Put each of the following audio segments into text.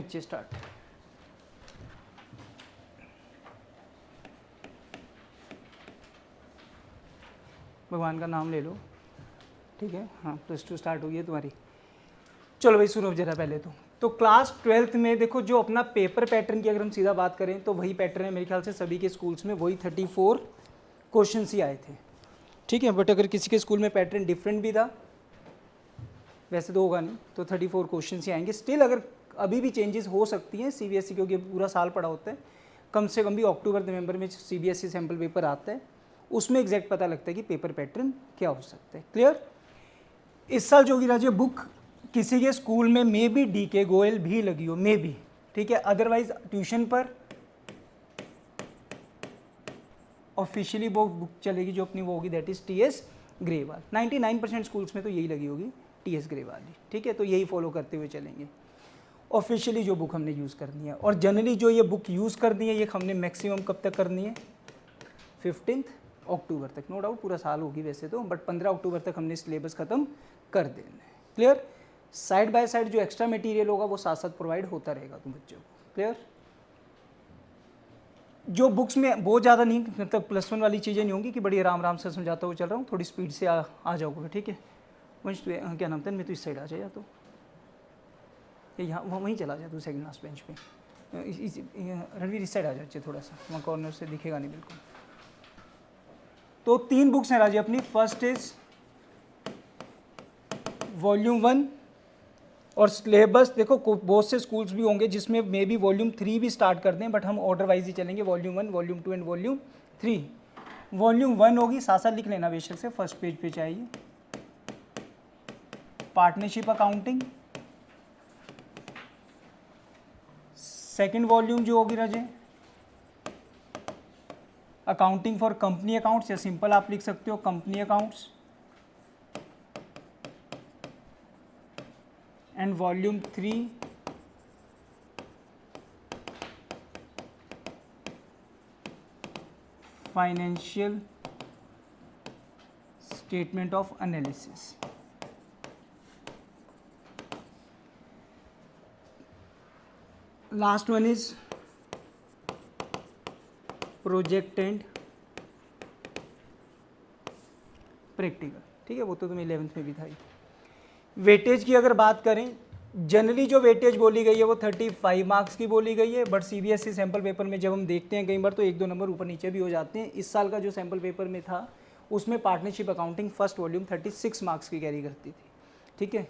बच्चे स्टार्ट। भगवान का नाम ले लो, ठीक है। हाँ, +2 स्टार्ट हो गई है तुम्हारी। चलो भाई सुनो जरा पहले तो क्लास 12th में देखो जो अपना पेपर पैटर्न की अगर हम सीधा बात करें तो वही पैटर्न है मेरे ख्याल से सभी के स्कूल्स में, वही 34 क्वेश्चन ही आए थे, ठीक है। बट अगर किसी के स्कूल में पैटर्न डिफरेंट भी था, वैसे तो होगा नहीं, तो 34 क्वेश्चन ही आएंगे। स्टिल अगर अभी भी चेंजेस हो सकती हैं, CBSE क्योंकि पूरा साल पड़ा होता है, कम से कम भी अक्टूबर नवंबर में CBSE सैम्पल पेपर आता है, उसमें एग्जैक्ट पता लगता है कि पेपर पैटर्न क्या हो सकता है। क्लियर। इस साल जोगीराज बुक किसी के स्कूल में मे बी DK गोयल भी लगी हो, मे बी, ठीक है। अदरवाइज ट्यूशन पर ऑफिशियली वो बुक चलेगी जो अपनी वो होगी, that is TS Grewal. 99% schools में तो यही लगी होगी, TS ग्रेवाल, ठीक है। तो यही फॉलो करते हुए चलेंगे ऑफिशियली जो बुक हमने यूज़ करनी है। और जनरली जो ये बुक यूज़ करनी है ये हमने मैक्सिमम कब तक करनी है, 15 अक्टूबर तक। नो डाउट पूरा साल होगी वैसे तो, बट 15 अक्टूबर तक हमने सिलेबस ख़त्म कर देना है। क्लियर। साइड बाय साइड जो एक्स्ट्रा मटेरियल होगा वो साथ साथ प्रोवाइड होता रहेगा तुम बच्चों को। क्लियर। जो बुक्स में बहुत ज़्यादा नहीं, मतलब +1 वाली चीज़ें नहीं होंगी कि बड़ी आराम से समझाता हुआ चल रहा हूँ, थोड़ी स्पीड से आ जाओगे, ठीक है। वंश क्या नाम था, मैं तो इस साइड आ जाए, या तो यहाँ वहीं चला जाए, तू सेकंड लास्ट बेंच पे। रणवीर इस साइड आ जाए थोड़ा सा, वहाँ कॉर्नर से दिखेगा नहीं बिल्कुल। तो 3 बुक्स हैं राजी अपनी। फर्स्ट इज वॉल्यूम 1, और सिलेबस देखो बहुत से स्कूल्स भी होंगे जिसमें मे बी वॉल्यूम 3 भी स्टार्ट कर दें, बट हम ऑर्डर वाइज ही चलेंगे, volume 1, volume 2 and volume 3। Volume 1 होगी, साथ साथ लिख लेना बेशक से, फर्स्ट पेज पे चाहिए, पार्टनरशिप अकाउंटिंग। सेकंड वॉल्यूम जो होगी राजे, अकाउंटिंग फॉर कंपनी अकाउंट्स, या सिंपल आप लिख सकते हो company accounts. And volume 3 financial statement of analysis. Last one is project and practical, ठीक है। वो तो तुम्हें 11th में भी था ही। वेटेज की अगर बात करें, जनरली जो वेटेज बोली गई है वो 35 मार्क्स की बोली गई है, बट CBSE सैम्पल पेपर में जब हम देखते हैं कई बार तो 1-2 नंबर ऊपर नीचे भी हो जाते हैं। इस साल का जो सैम्पल पेपर में था उसमें partnership accounting first volume 36 marks की कैरी करती थी, ठीक है।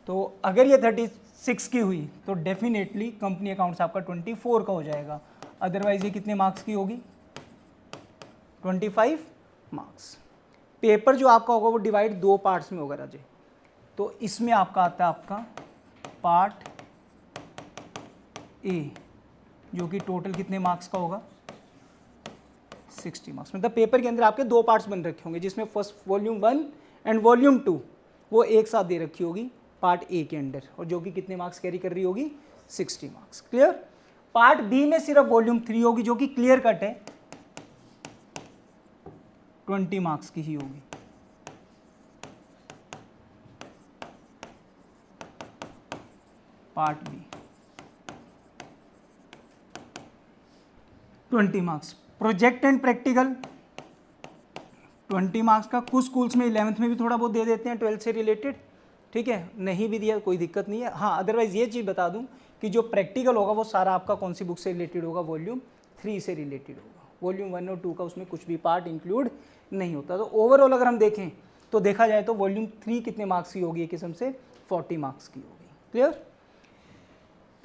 तो अगर ये 36 की हुई तो डेफिनेटली कंपनी अकाउंट्स आपका 24 का हो जाएगा, अदरवाइज ये कितने मार्क्स की होगी, 25 मार्क्स। पेपर जो आपका होगा वो डिवाइड 2 पार्ट्स में होगा राजे। तो इसमें आपका आता है आपका पार्ट A, जो कि टोटल कितने मार्क्स का होगा, 60 मार्क्स। मतलब पेपर के अंदर आपके 2 पार्ट्स बन रखे होंगे, जिसमें फर्स्ट वॉल्यूम 1 एंड वॉल्यूम 2 वो एक साथ दे रखी होगी पार्ट A के अंदर, और जो कि कितने मार्क्स कैरी कर रही होगी, 60 मार्क्स। क्लियर। पार्ट B में सिर्फ वॉल्यूम 3 होगी जो कि क्लियर कट है, 20 मार्क्स की ही होगी। Part B 20 marks. Project and practical 20 marks का। कुछ स्कूल्स में 11th में भी थोड़ा बहुत दे देते हैं 12th से रिलेटेड, ठीक है। नहीं भी दिया कोई दिक्कत नहीं है। हाँ, अदरवाइज ये चीज़ बता दूं कि जो प्रैक्टिकल होगा वो सारा आपका कौन सी बुक से रिलेटेड होगा, वॉल्यूम 3 से रिलेटेड होगा। वॉल्यूम 1 और 2 का उसमें कुछ भी पार्ट इंक्लूड नहीं होता। तो ओवरऑल अगर हम देखें तो देखा जाए तो वॉल्यूम 3 कितने मार्क्स की होगी, एक किस्म से 40 मार्क्स की होगी। क्लियर।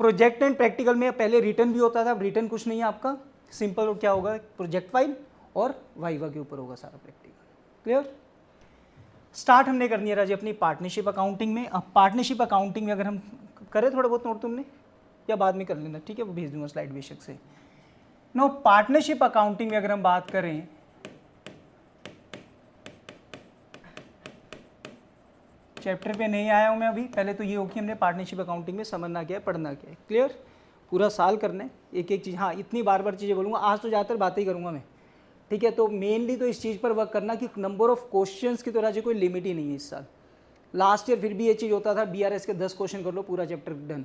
प्रोजेक्ट एंड प्रैक्टिकल में पहले रिटर्न भी होता था, अब रिटर्न कुछ नहीं है आपका, सिंपल क्या होगा, प्रोजेक्ट फाइल और वाइवा के ऊपर होगा सारा प्रैक्टिकल। क्लियर। स्टार्ट हमने करनी है राजी अपनी पार्टनरशिप अकाउंटिंग में। अब पार्टनरशिप अकाउंटिंग में अगर हम करें थोड़ा बहुत नोट तुमने, या बाद में कर लेना, ठीक है, वो भेज दूंगा स्लाइड बेशक से। नो, पार्टनरशिप अकाउंटिंग में अगर हम बात करें, चैप्टर पे नहीं आया हूं मैं अभी, पहले तो ये हो कि हमने पार्टनरशिप अकाउंटिंग में समझना क्या है, पढ़ना क्या है। क्लियर। पूरा साल करना है एक एक चीज़। हाँ, इतनी बार बार चीज़ें बोलूँगा, आज तो ज़्यादातर बातें ही करूँगा मैं, ठीक है। तो मेनली तो इस चीज़ पर वर्क करना कि नंबर ऑफ क्वेश्चंस की तो राजी कोई लिमिट ही नहीं है इस साल। लास्ट ईयर फिर भी ये चीज़ होता था, BRS के 10 क्वेश्चन कर लो पूरा चैप्टर डन,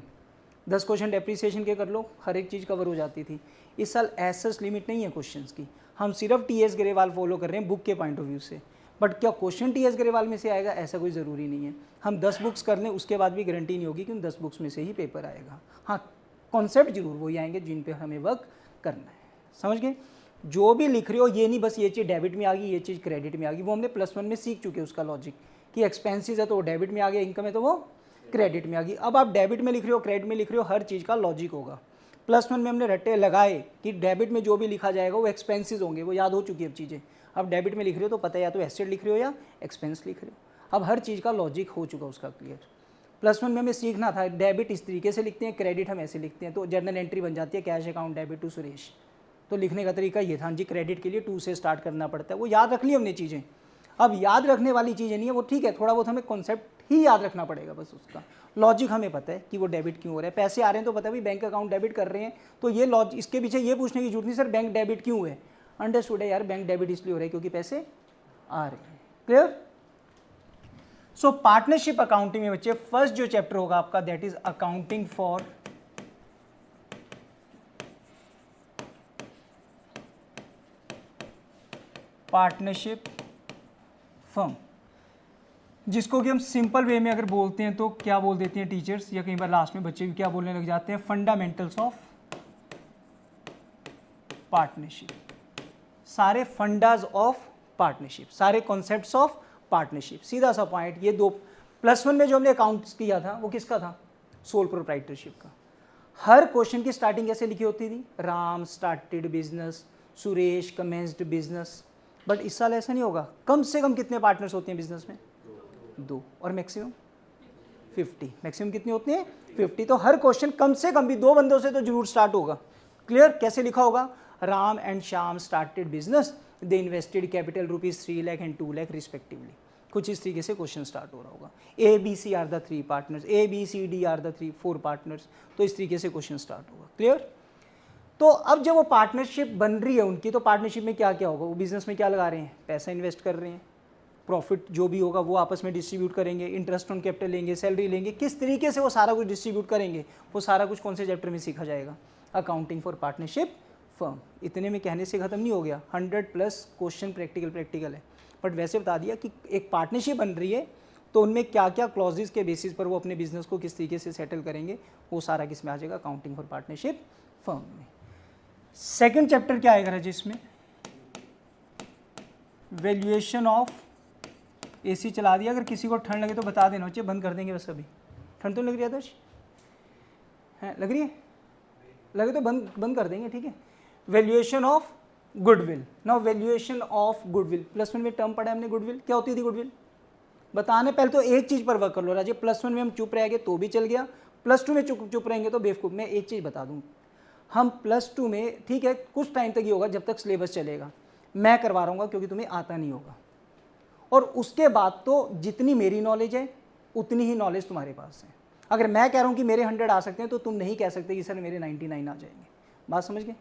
10 क्वेश्चन डेप्रीसिएशन के कर लो, हर एक चीज़ कवर हो जाती थी। इस साल एसएस लिमिट नहीं है क्वेश्चंस की, हम सिर्फ टीएस ग्रेवाल फॉलो कर रहे हैं बुक के पॉइंट ऑफ व्यू से। बट क्या क्वेश्चन टीएस ग्रेवाल में से आएगा ऐसा कोई ज़रूरी नहीं है। हम 10 बुक्स कर लें उसके बाद भी गारंटी नहीं होगी कि उन 10 बुक्स में से ही पेपर आएगा। हाँ, कॉन्सेप्ट जरूर वही आएंगे जिन पे हमें वर्क करना है। समझ गए? जो भी लिख रहे हो ये नहीं बस ये चीज़ डेबिट में आ गई, ये चीज़ क्रेडिट में आ गई, वो हमने +1 में सीख चुके हैं उसका लॉजिक कि एक्सपेंसेस है तो वो डेबिट में आ गया, इनकम है तो वो क्रेडिट में आ गई। अब आप डेबिट में लिख रहे हो, क्रेडिट में लिख रहे हो, हर चीज़ का लॉजिक होगा। +1 में हमने रट्टे लगाए कि डेबिट में जो भी लिखा जाएगा वो एक्सपेंसेस होंगे, वो याद हो चुकी है अब चीज़ें। अब डेबिट में लिख रहे हो तो पता है या तो एसेट लिख रहे हो या एक्सपेंस लिख रहे हो। अब हर चीज़ का लॉजिक हो चुका उसका क्लियर। +1 में हमें सीखना था डेबिट इस तरीके से लिखते हैं, क्रेडिट हम ऐसे लिखते हैं, तो जर्नल एंट्री बन जाती है cash account debit to Suresh. तो लिखने का तरीका ये था जी, क्रेडिट के लिए 2 से स्टार्ट करना पड़ता है। वो याद रख ली हमने चीज़ें। अब याद रखने वाली चीज़ें नहीं है वो, ठीक है, थोड़ा बहुत हमें कॉन्सेप्ट ही याद रखना पड़ेगा, बस उसका लॉजिक हमें पता है कि वो डेबिट क्यों हो रहा है। पैसे आ रहे हैं तो पता है भी बैंक अकाउंट डेबिट कर रहे हैं, तो ये लॉजिक, इसके पीछे ये पूछने की जरूरत नहीं सर बैंक डेबिट क्यों है। अंडरस्टूड है यार, बैंक डेबिट इसलिए हो रहा है क्योंकि पैसे आ रहे हैं। क्लियर? सो पार्टनरशिप अकाउंटिंग में बच्चे फर्स्ट जो चैप्टर होगा आपका that is accounting for partnership firm, जिसको कि हम सिंपल वे में अगर बोलते हैं तो क्या बोल देते हैं टीचर्स, या कई बार लास्ट में बच्चे भी क्या बोलने लग जाते हैं, फंडामेंटल्स ऑफ पार्टनरशिप। सारे फंडाज ऑफ पार्टनरशिप, सारे कॉन्सेप्ट्स ऑफ पार्टनरशिप, सीधा सा पॉइंट। ये दो +1 में जो हमने अकाउंट्स किया था वो किसका था, सोल प्रोप्राइटरशिप का। हर क्वेश्चन की स्टार्टिंग कैसे लिखी होती थी, Ram started business, Suresh commenced business. But इस साल ऐसा नहीं होगा। कम से कम कितने पार्टनर्स होते हैं बिजनेस में, 2, और मैक्सिमम 50। मैक्सिमम कितने होते हैं, 50। तो हर क्वेश्चन कम से कम भी 2 बंदों से तो जरूर स्टार्ट होगा। क्लियर? कैसे लिखा होगा, Ram and Shyam started business, they invested capital ₹3 lakh and 2 lakh respectively. कुछ इस तरीके से क्वेश्चन स्टार्ट हो रहा होगा। ABC are the 3 partners, ABCD are the 4 partners. तो इस तरीके से क्वेश्चन स्टार्ट होगा। क्लियर? तो अब जब वो पार्टनरशिप बन रही है उनकी, तो पार्टनरशिप में क्या क्या होगा, वो बिजनेस में क्या लगा रहे हैं, पैसा इन्वेस्ट कर रहे हैं, प्रॉफिट जो भी होगा वो आपस में डिस्ट्रीब्यूट करेंगे, इंटरेस्ट ऑन कैपिटल लेंगे, सैलरी लेंगे, किस तरीके से वो सारा कुछ डिस्ट्रीब्यूट करेंगे, वो सारा कुछ कौन से चैप्टर में सीखा जाएगा, अकाउंटिंग फॉर पार्टनरशिप फर्म। इतने में कहने से ख़त्म नहीं हो गया, 100+ क्वेश्चन प्रैक्टिकल है। बट वैसे बता दिया कि एक पार्टनरशिप बन रही है तो उनमें क्या क्या क्लॉजेज के बेसिस पर वो अपने बिजनेस को किस तरीके से सेटल करेंगे, वो सारा किस में आ जाएगा, अकाउंटिंग फॉर पार्टनरशिप फर्म में। सेकंड चैप्टर क्या आएगा जिसमें वैल्यूएशन ऑफ, AC चला दिया, अगर किसी को ठंड लगे तो बता देना बच्चे, बंद कर देंगे बस। अभी ठंड तो लग रही है आदर्श, है लग रही है, लगे तो बंद कर देंगे, ठीक है। Valuation of goodwill. Now valuation of goodwill, +1 में टर्म पढ़ा हमने गुडविल, क्या होती थी गुडविल, बताने पहले तो एक चीज़ पर वर्क कर लो राजे। +1 में हम चुप रह गए तो भी चल गया, +2 में चुप रहेंगे तो बेवकूफ़। मैं एक चीज़ बता दूँ, हम +2 में, ठीक है, कुछ टाइम तक ही होगा जब तक सिलेबस चलेगा, मैं करवा रहा हूँ क्योंकि तुम्हें आता नहीं होगा, और उसके बाद तो जितनी मेरी नॉलेज है उतनी ही नॉलेज तुम्हारे पास है। अगर मैं कह रहा हूँ कि मेरे 100 आ सकते हैं तो तुम नहीं कह सकते कि सर मेरे 99 आ जाएंगे। बात समझ गए?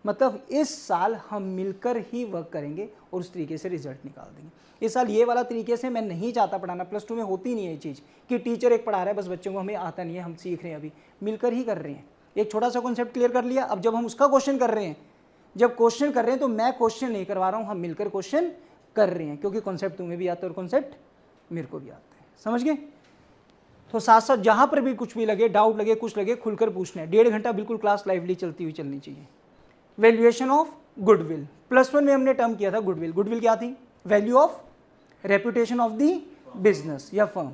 मतलब इस साल हम मिलकर ही वर्क करेंगे और उस तरीके से रिजल्ट निकाल देंगे। इस साल ये वाला तरीके से मैं नहीं चाहता पढ़ाना, +2 में होती नहीं है ये चीज़ कि टीचर एक पढ़ा रहा है बस बच्चों को, हमें आता नहीं है, हम सीख रहे हैं, अभी मिलकर ही कर रहे हैं। एक छोटा सा कॉन्सेप्ट क्लियर कर लिया, अब जब हम उसका क्वेश्चन कर रहे हैं, जब क्वेश्चन कर रहे हैं तो मैं क्वेश्चन नहीं करवा रहा हूँ, हम मिलकर क्वेश्चन कर रहे हैं, क्योंकि कॉन्सेप्ट तुम्हें भी आता है और कॉन्सेप्ट मेरे को भी आता है। समझ गए? तो साथ साथ जहाँ पर भी कुछ भी लगे, डाउट लगे, कुछ लगे, खुलकर पूछना है। 1.5 घंटा बिल्कुल क्लास लाइवली चलनी चाहिए। वैल्यूएशन ऑफ गुडविल, +1 में हमने टर्म किया था गुडविल। गुडविल क्या थी, value of reputation of the business या फर्म,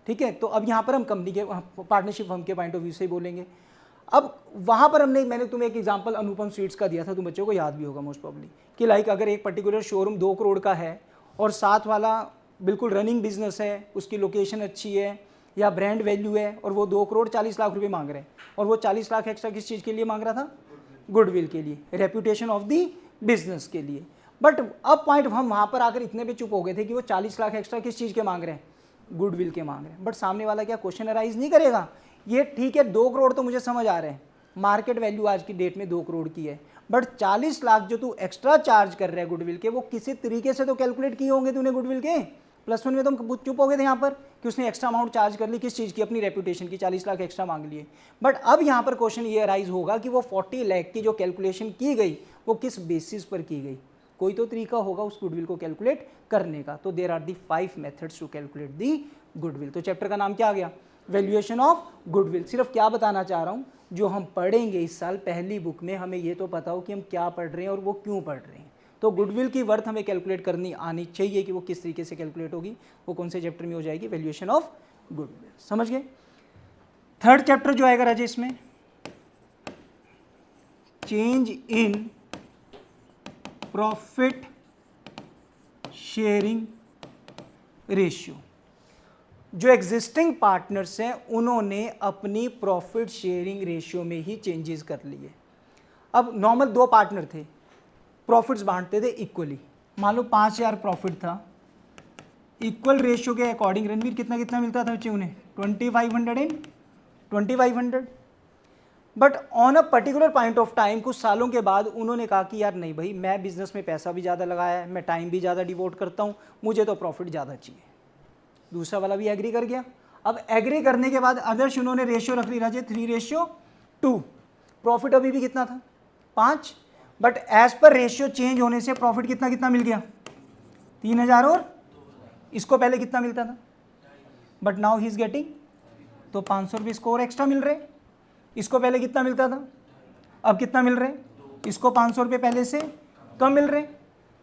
ठीक है। तो अब यहाँ पर हम कंपनी के पार्टनरशिप फर्म के पॉइंट ऑफ व्यू से ही बोलेंगे। अब वहाँ पर मैंने तुम्हें एक एग्जांपल अनुपम स्वीट्स का दिया था, तुम बच्चों को याद भी होगा मोस्ट प्रॉब्ली, कि लाइक अगर एक पर्टिकुलर शोरूम 2 करोड़ का है और साथ वाला बिल्कुल रनिंग बिजनेस है, उसकी लोकेशन अच्छी है या ब्रांड वैल्यू है, और वो 2 करोड़ 40 लाख रुपए मांग रहे हैं, और वो 40 लाख एक्स्ट्रा किस चीज़ के लिए मांग रहा था, गुडविल के लिए, रेपुटेशन ऑफ दी बिजनेस के लिए। बट अब पॉइंट हम वहाँ पर आकर इतने पे चुप हो गए थे कि वो 40 लाख एक्स्ट्रा किस चीज़ के मांग रहे हैं, गुडविल के मांग रहे हैं। बट सामने वाला क्या क्वेश्चन अराइज नहीं करेगा, ये ठीक है 2 करोड़ तो मुझे समझ आ रहे हैं, मार्केट वैल्यू आज की डेट में 2 करोड़ की है, बट 40 लाख जो तू एक्स्ट्रा चार्ज कर रहा है गुडविल के, वो किसी तरीके से तो कैलकुलेट किए होंगे तूने गुडविल के, +1 में तो हम चुप हो गए थे यहाँ पर कि उसने एक्स्ट्रा अमाउंट चार्ज कर ली, किस चीज़ की, अपनी रेपुटेशन की, 40 लाख एक्स्ट्रा मांग लिए। बट अब यहाँ पर क्वेश्चन ये अराइज होगा कि वो 40 लाख की जो कैलकुलेशन की गई वो किस बेसिस पर की गई। कोई तो तरीका होगा उस गुडविल को कैलकुलेट करने का। तो there are the 5 methods to calculate the goodwill. तो चैप्टर का नाम क्या आ गया, वैल्यूएशन ऑफ गुडविल। सिर्फ क्या बताना चाह रहा हूँ, जो हम पढ़ेंगे इस साल पहली बुक में, हमें ये तो पता हो कि हम क्या पढ़ रहे हैं और वो क्यों पढ़ रहे हैं। तो गुडविल की वर्थ हमें कैलकुलेट करनी आनी चाहिए कि वो किस तरीके से कैलकुलेट होगी, वो कौन से चैप्टर में हो जाएगी, वैल्यूएशन ऑफ गुडविल। समझ गए। थर्ड चैप्टर जो आएगा राजेश में, change in profit sharing ratio. जो एग्जिस्टिंग पार्टनर्स हैं उन्होंने अपनी प्रॉफिट शेयरिंग रेशियो में ही चेंजेस कर लिए। अब नॉर्मल 2 पार्टनर थे, प्रॉफिट्स बांटते थे इक्वली। मान लो 5000 प्रॉफिट था, इक्वल रेशियो के अकॉर्डिंग रणवीर कितना कितना मिलता था बच्चे उन्हें, 2500 and 2500। But on a particular point of time, कुछ सालों के बाद उन्होंने कहा कि यार नहीं भाई, मैं बिजनेस में पैसा भी ज़्यादा लगाया है, मैं टाइम भी ज़्यादा डिवोट करता हूँ, मुझे तो प्रॉफिट ज़्यादा चाहिए। दूसरा वाला भी एग्री कर गया। अब एग्री करने के बाद आदर्श उन्होंने रेशियो रख ली राजे 3:2। प्रॉफिट अभी भी कितना था, 5, but as per ratio change होने से प्रॉफिट कितना कितना मिल गया, 3000। और इसको पहले कितना मिलता था, but now he is getting, तो 500 रुपये इसको और एक्स्ट्रा मिल रहे। इसको पहले कितना मिलता था, अब कितना मिल रहे, इसको 500 रुपये पहले से कम मिल रहे।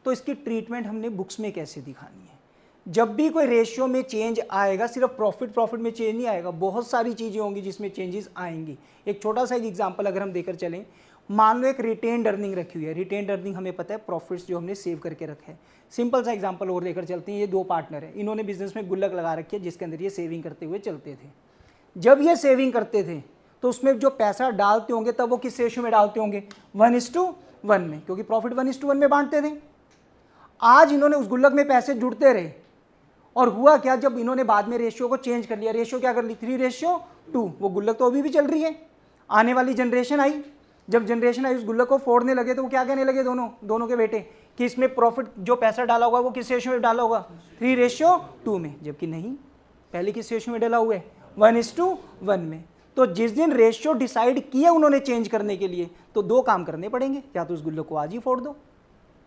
तो इसकी ट्रीटमेंट हमने बुक्स में कैसे दिखानी है। जब भी कोई रेशियो में चेंज आएगा, सिर्फ प्रॉफिट में चेंज नहीं आएगा, बहुत सारी चीज़ें होंगी जिसमें चेंजेस आएंगी। एक छोटा सा एग्जांपल अगर हम देकर चलें, मान लो एक रिटेन्ड अर्निंग रखी हुई है। रिटेन्ड अर्निंग हमें पता है प्रॉफिट्स जो हमने सेव करके रखे हैं। सिंपल सा एग्जांपल और लेकर चलते हैं। ये 2 पार्टनर हैं, इन्होंने बिजनेस में गुल्लक लगा रखी है जिसके अंदर ये सेविंग करते हुए चलते थे। जब ये सेविंग करते थे तो उसमें जो पैसा डालते होंगे तब वो किस रेशियो में डालते होंगे, 1:1 में, क्योंकि प्रॉफिट 1:1 में बांटते थे। आज इन्होंने उस गुल्लक में पैसे जुड़ते रहे और हुआ क्या, जब इन्होंने बाद में रेशियो को चेंज कर लिया, रेशियो क्या कर ली, 3:2। वो गुल्लक तो अभी भी चल रही है। आने वाली जनरेशन आई, जब जनरेशन आई उस गुल्लक को फोड़ने लगे तो वो क्या कहने लगे, दोनों के बेटे, कि इसमें प्रॉफिट जो पैसा डाला होगा वो किस रेशियो में डाला होगा, 3:2 में। जबकि नहीं, पहले किस रेशियो में डाला हुआ है, 1:1 में। तो जिस दिन रेशियो डिसाइड किया उन्होंने चेंज करने के लिए, तो 2 काम करने पड़ेंगे, या तो उस गुल्लक को आज ही फोड़ दो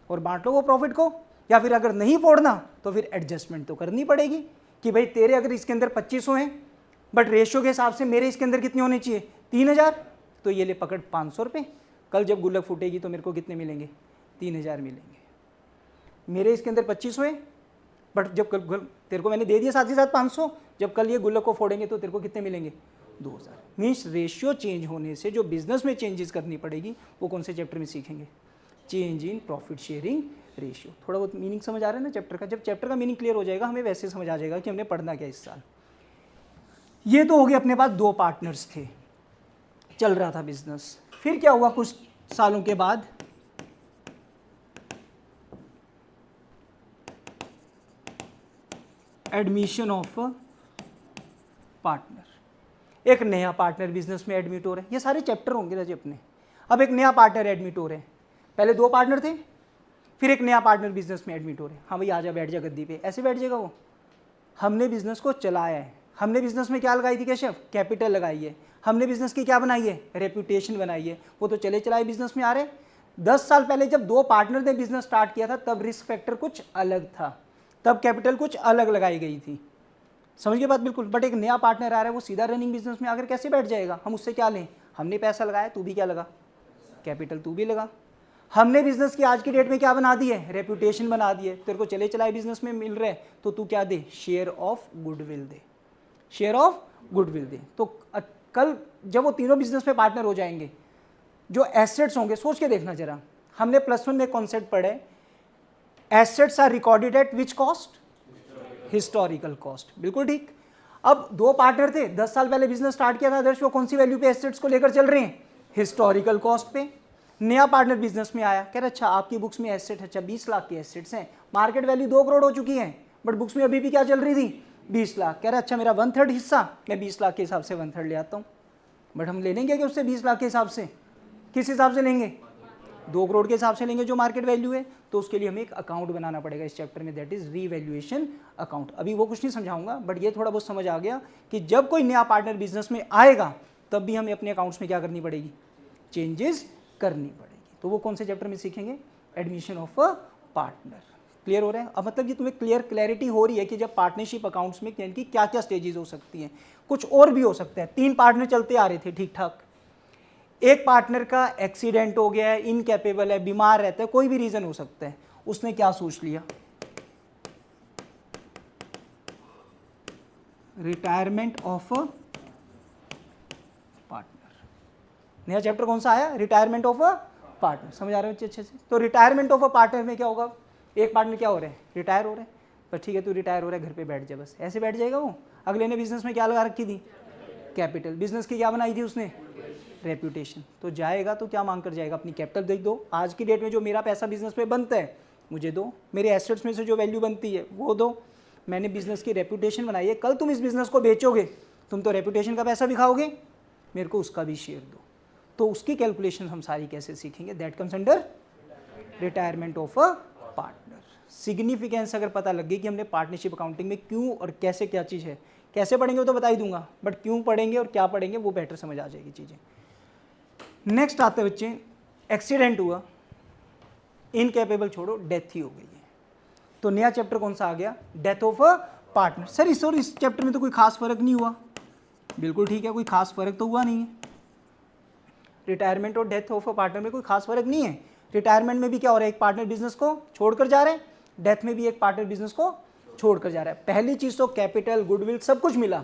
और बांट लो वो प्रॉफिट को, या फिर अगर नहीं फोड़ना तो फिर एडजस्टमेंट तो करनी पड़ेगी कि भाई तेरे अगर इसके अंदर 2500 हैं, बट रेशियो के हिसाब से मेरे इसके अंदर कितने होने चाहिए, 3000, तो ये ले पकड़ 500 रुपये। कल जब गुल्लक फूटेगी तो मेरे को कितने मिलेंगे, 3000 मिलेंगे। मेरे इसके अंदर 2500 है, बट जब कल तेरे को मैंने दे दिया साथ ही साथ 500, जब कल ये गुल्लक को फोड़ेंगे तो तेरे को कितने मिलेंगे, 2000। मीन्स रेशियो चेंज होने से जो बिजनेस में चेंजेस करनी पड़ेगी वो कौन से चैप्टर में सीखेंगे, change in profit sharing ratio. थोड़ा बहुत मीनिंग समझ आ रहा है ना चैप्टर का। जब चैप्टर का मीनिंग क्लियर हो जाएगा हमें वैसे समझ आ जाएगा कि हमने पढ़ना क्या इस साल। ये तो हो गया, अपने पास 2 पार्टनर्स थे, चल रहा था बिजनेस। फिर क्या हुआ, कुछ सालों के बाद एडमिशन ऑफ पार्टनर। एक नया पार्टनर बिजनेस में एडमिट हो रहे हैं। ये सारे चैप्टर होंगे राजे अपने। अब एक नया पार्टनर एडमिट हो रहे हैं, पहले 2 पार्टनर थे, फिर एक नया पार्टनर बिजनेस में एडमिट हो रहे हैं। हाँ भाई आजा बैठ जा गद्दी पे, ऐसे बैठ जाएगा वो। हमने बिजनेस को चलाया है, हमने बिजनेस में क्या लगाई थी केशव, कैपिटल लगाई है। हमने बिजनेस की क्या बनाई है, रेपुटेशन बनाई है। वो तो चले चलाए बिजनेस में आ रहे। 10 साल पहले जब 2 पार्टनर ने बिजनेस स्टार्ट किया था तब रिस्क फैक्टर कुछ अलग था, तब कैपिटल कुछ अलग लगाई गई थी। समझ गए बात बिल्कुल। बट एक नया पार्टनर आ रहा है, वो सीधा रनिंग बिजनेस में आकर कैसे बैठ जाएगा। हम उससे क्या लें, हमने पैसा लगाया, तू भी क्या लगा, कैपिटल तू भी लगा। हमने बिजनेस की आज की डेट में क्या बना दी है, रेपुटेशन बना दी है। तेरे को चले चलाए बिजनेस में मिल रहे तो तू क्या दे, शेयर ऑफ गुडविल दे, शेयर ऑफ गुडविल दे। तो कल जब वो तीनों बिजनेस में पार्टनर हो जाएंगे, जो एसेट्स होंगे, सोच के देखना जरा, हमने +1 में कॉन्सेप्ट पढ़े, assets are recorded at which cost, historical cost. बिल्कुल ठीक। अब 2 पार्टनर थे, 10 साल पहले बिजनेस स्टार्ट किया था आदर्श, वो कौन सी वैल्यू पे एसेट्स को लेकर चल रहे हैं, हिस्टोरिकल कॉस्ट पे। नया पार्टनर बिजनेस में आया, कह रहा अच्छा आपकी बुक्स में एसेट, अच्छा 20 लाख के एसेट्स हैं, मार्केट वैल्यू 2 करोड़ हो चुकी है, बट बुक्स में अभी भी क्या चल रही थी, 20 लाख। कह रहा अच्छा मेरा 1/3 हिस्सा, मैं 20 लाख के हिसाब से 1/3 ले आता हूँ। बट हम ले लेंगे कि उससे 20 लाख के हिसाब से, किस हिसाब से लेंगे, 2 करोड़ के हिसाब से लेंगे जो मार्केट वैल्यू है। तो उसके लिए हमें एक अकाउंट बनाना पड़ेगा इस चैप्टर में, दैट इज रीवैल्यूएशन अकाउंट। अभी वो कुछ नहीं समझाऊंगा, बट ये थोड़ा बहुत समझ आ गया कि जब कोई नया पार्टनर बिजनेस में आएगा तब भी हमें अपने अकाउंट्स में क्या करनी पड़ेगी, चेंजेस करनी पड़ेगी। तो वो कौन से चैप्टर में सीखेंगे, admission of a partner. Clear हो रहा है? अब मतलब ये तुम्हें क्लैरिटी हो रही है कि जब पार्टनरशिप अकाउंट्स में की क्या क्या स्टेजेस हो सकती हैं। कुछ और भी हो सकता है, 3 पार्टनर चलते आ रहे थे ठीक ठाक, एक पार्टनर का एक्सीडेंट हो गया है, इनकैपेबल है, बीमार रहता है, कोई भी रीजन हो सकता है, उसने क्या सोच लिया, रिटायरमेंट ऑफ अ पार्टनर। नया चैप्टर कौन सा आया, रिटायरमेंट ऑफ अ पार्टनर। समझ आ रहे हो अच्छे से? तो रिटायरमेंट ऑफ अ पार्टनर में क्या होगा, एक पार्टनर क्या हो रहे हैं, रिटायर हो रहे हैं, पर ठीक है तू रिटायर हो रहा है, घर पे बैठ जा, बस ऐसे बैठ जाएगा वो। अगले ने बिजनेस में क्या लगा रखी थी, कैपिटल। बिजनेस की क्या बनाई थी उसने, रेप्यूटेशन। तो जाएगा तो क्या मांग कर जाएगा, अपनी कैपिटल देख दो, आज की डेट में जो मेरा पैसा बिजनेस में बनता है मुझे दो, मेरे एसेट्स में से जो वैल्यू बनती है वो दो, मैंने बिजनेस की रेप्यूटेशन बनाई है, कल तुम इस बिजनेस को बेचोगे तुम तो रेप्यूटेशन का पैसा भी खाओगे, मेरे को उसका भी शेयर दो। तो उसकी कैलकुलेशन हम सारी कैसे सीखेंगे, that comes under retirement of a partner. Significance अगर पता लग गई कि हमने पार्टनरशिप अकाउंटिंग में क्यों और कैसे क्या चीज़ है, कैसे पढ़ेंगे वो तो बता ही दूंगा, बट क्यों पढ़ेंगे और क्या पढ़ेंगे वो बेटर समझ आ जाएगी चीज़ें। नेक्स्ट आते हैं बच्चे, एक्सीडेंट हुआ, इनकैपेबल छोड़ो, डेथ ही हो गई है, तो नया चैप्टर कौन सा आ गया, death of a partner. Sir इस चैप्टर में तो कोई खास फर्क नहीं हुआ, बिल्कुल ठीक है, कोई खास फर्क तो हुआ नहीं है, रिटायरमेंट और डेथ ऑफ अ पार्टनर में कोई खास फर्क नहीं है। रिटायरमेंट में भी क्या हो रहा है, एक पार्टनर बिजनेस को छोड़कर जा रहे हैं, डेथ में भी एक पार्टनर बिजनेस को छोड़कर जा रहा है। पहली चीज तो कैपिटल गुडविल सब कुछ मिला,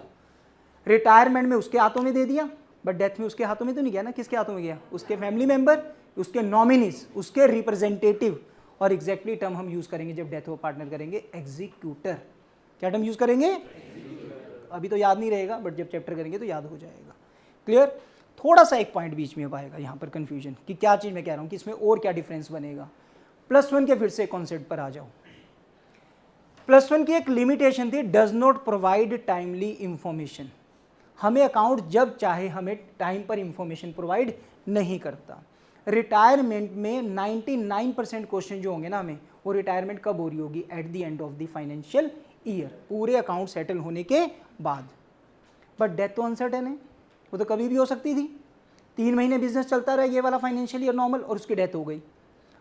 रिटायरमेंट में उसके हाथों में दे दिया, बट डेथ में उसके हाथों में तो नहीं गया ना, किसके हाथों में गया, उसके फैमिली मेंबर, उसके नॉमिनीज, उसके रिप्रेजेंटेटिव, और एग्जैक्टली टर्म हम यूज करेंगे जब डेथ ऑफ पार्टनर करेंगे, एग्जीक्यूटर। क्या टर्म यूज करेंगे, अभी तो याद नहीं रहेगा, बट जब चैप्टर करेंगे तो याद हो जाएगा। क्लियर? थोड़ा सा एक पॉइंट बीच में अब आएगा यहाँ पर कंफ्यूजन कि क्या चीज़ मैं कह रहा हूँ कि इसमें और क्या डिफरेंस बनेगा। +1 के फिर से कॉन्सेप्ट पर आ जाओ। +1 की एक लिमिटेशन थी, does not provide timely information. हमें अकाउंट जब चाहे हमें टाइम पर इंफॉर्मेशन प्रोवाइड नहीं करता। रिटायरमेंट में 99% क्वेश्चन जो होंगे ना हमें, वो रिटायरमेंट कब हो रही होगी, at the end of the financial year, पूरे अकाउंट सेटल होने के बाद। बट डेथ तो अनसर्टेन है, वो तो कभी भी हो सकती थी। 3 महीने बिजनेस चलता रहा ये वाला फाइनेंशियल ईयर नॉर्मल, और उसकी डेथ हो गई।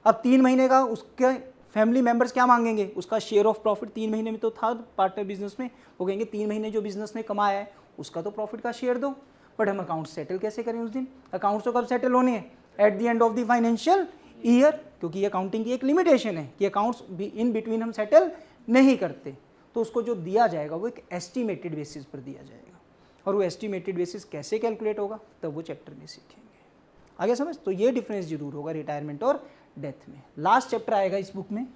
अब 3 महीने का उसके फैमिली मेंबर्स क्या मांगेंगे, उसका शेयर ऑफ प्रॉफिट। 3 महीने में तो था पार्टनर बिजनेस में, वो कहेंगे 3 महीने जो बिजनेस ने कमाया है उसका तो प्रॉफिट का शेयर दो। बट हम अकाउंट सेटल कैसे करें उस दिन, अकाउंट्स तो कब सेटल होने हैं, at the end of the financial year, क्योंकि अकाउंटिंग की एक लिमिटेशन है कि अकाउंट्स इन बिटवीन हम सेटल नहीं करते। तो उसको जो दिया जाएगा वो एक एस्टिमेटेड बेसिस पर दिया जाएगा, और वो एस्टिमेटेड बेसिस कैसे कैलकुलेट होगा तब वो चैप्टर में सीखेंगे। आगे समझ? तो ये डिफरेंस जरूर होगा रिटायरमेंट और डेथ में। लास्ट चैप्टर आएगा इस बुक में,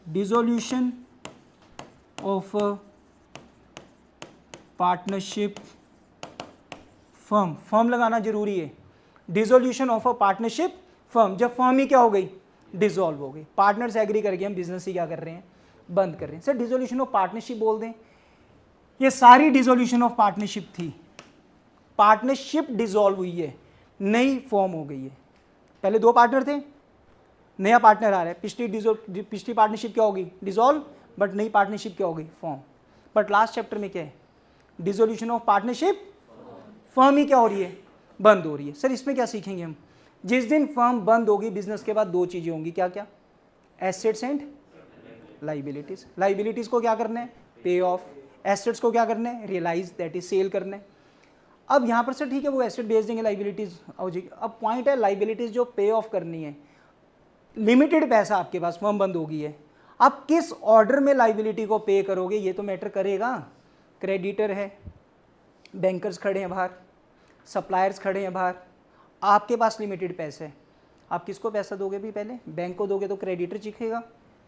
dissolution of partnership firm. Firm लगाना जरूरी है। Dissolution of a partnership firm, जब फर्म ही क्या हो गई, डिसॉल्व हो गई, पार्टनर्स एग्री करके हम बिजनेस ही क्या कर रहे हैं, बंद कर रहे हैं। सर डिसोल्यूशन ऑफ पार्टनरशिप बोल दें, ये सारी डिसोल्यूशन ऑफ पार्टनरशिप थी, पार्टनरशिप डिसॉल्व हुई है, नई फॉर्म हो गई है। पहले 2 पार्टनर थे, नया पार्टनर आ रहा है, पिछली पार्टनरशिप क्या होगी, डिसॉल्व, बट नई पार्टनरशिप क्या होगी, फॉर्म। बट लास्ट चैप्टर में क्या है, डिसोल्यूशन ऑफ पार्टनरशिप फर्म ही क्या हो रही है, बंद हो रही है। सर इसमें क्या सीखेंगे हम, जिस दिन फर्म बंद होगी बिजनेस के बाद 2 चीजें होंगी, क्या क्या, एसेट्स एंड लाइबिलिटीज। लाइबिलिटीज को क्या करना है, पे ऑफ, एसेट्स को क्या करना है, रियलाइज, दैट इज सेल करना है। अब यहाँ पर सर ठीक है वो एसेट बेच देंगे, लाइबिलिटीज हो जाएगी। अब पॉइंट है लाइबिलिटीज जो पे ऑफ करनी है, लिमिटेड पैसा आपके पास, फर्म बंद होगी है, आप किस ऑर्डर में लाइबिलिटी को पे करोगे ये तो मैटर करेगा। क्रेडिटर है, बैंकर्स खड़े हैं बाहर, सप्लायर्स खड़े हैं बाहर, आपके पास लिमिटेड पैसे है, आप किसको पैसा दोगे भी, पहले बैंक को दोगे तो क्रेडिटर चीखेगा,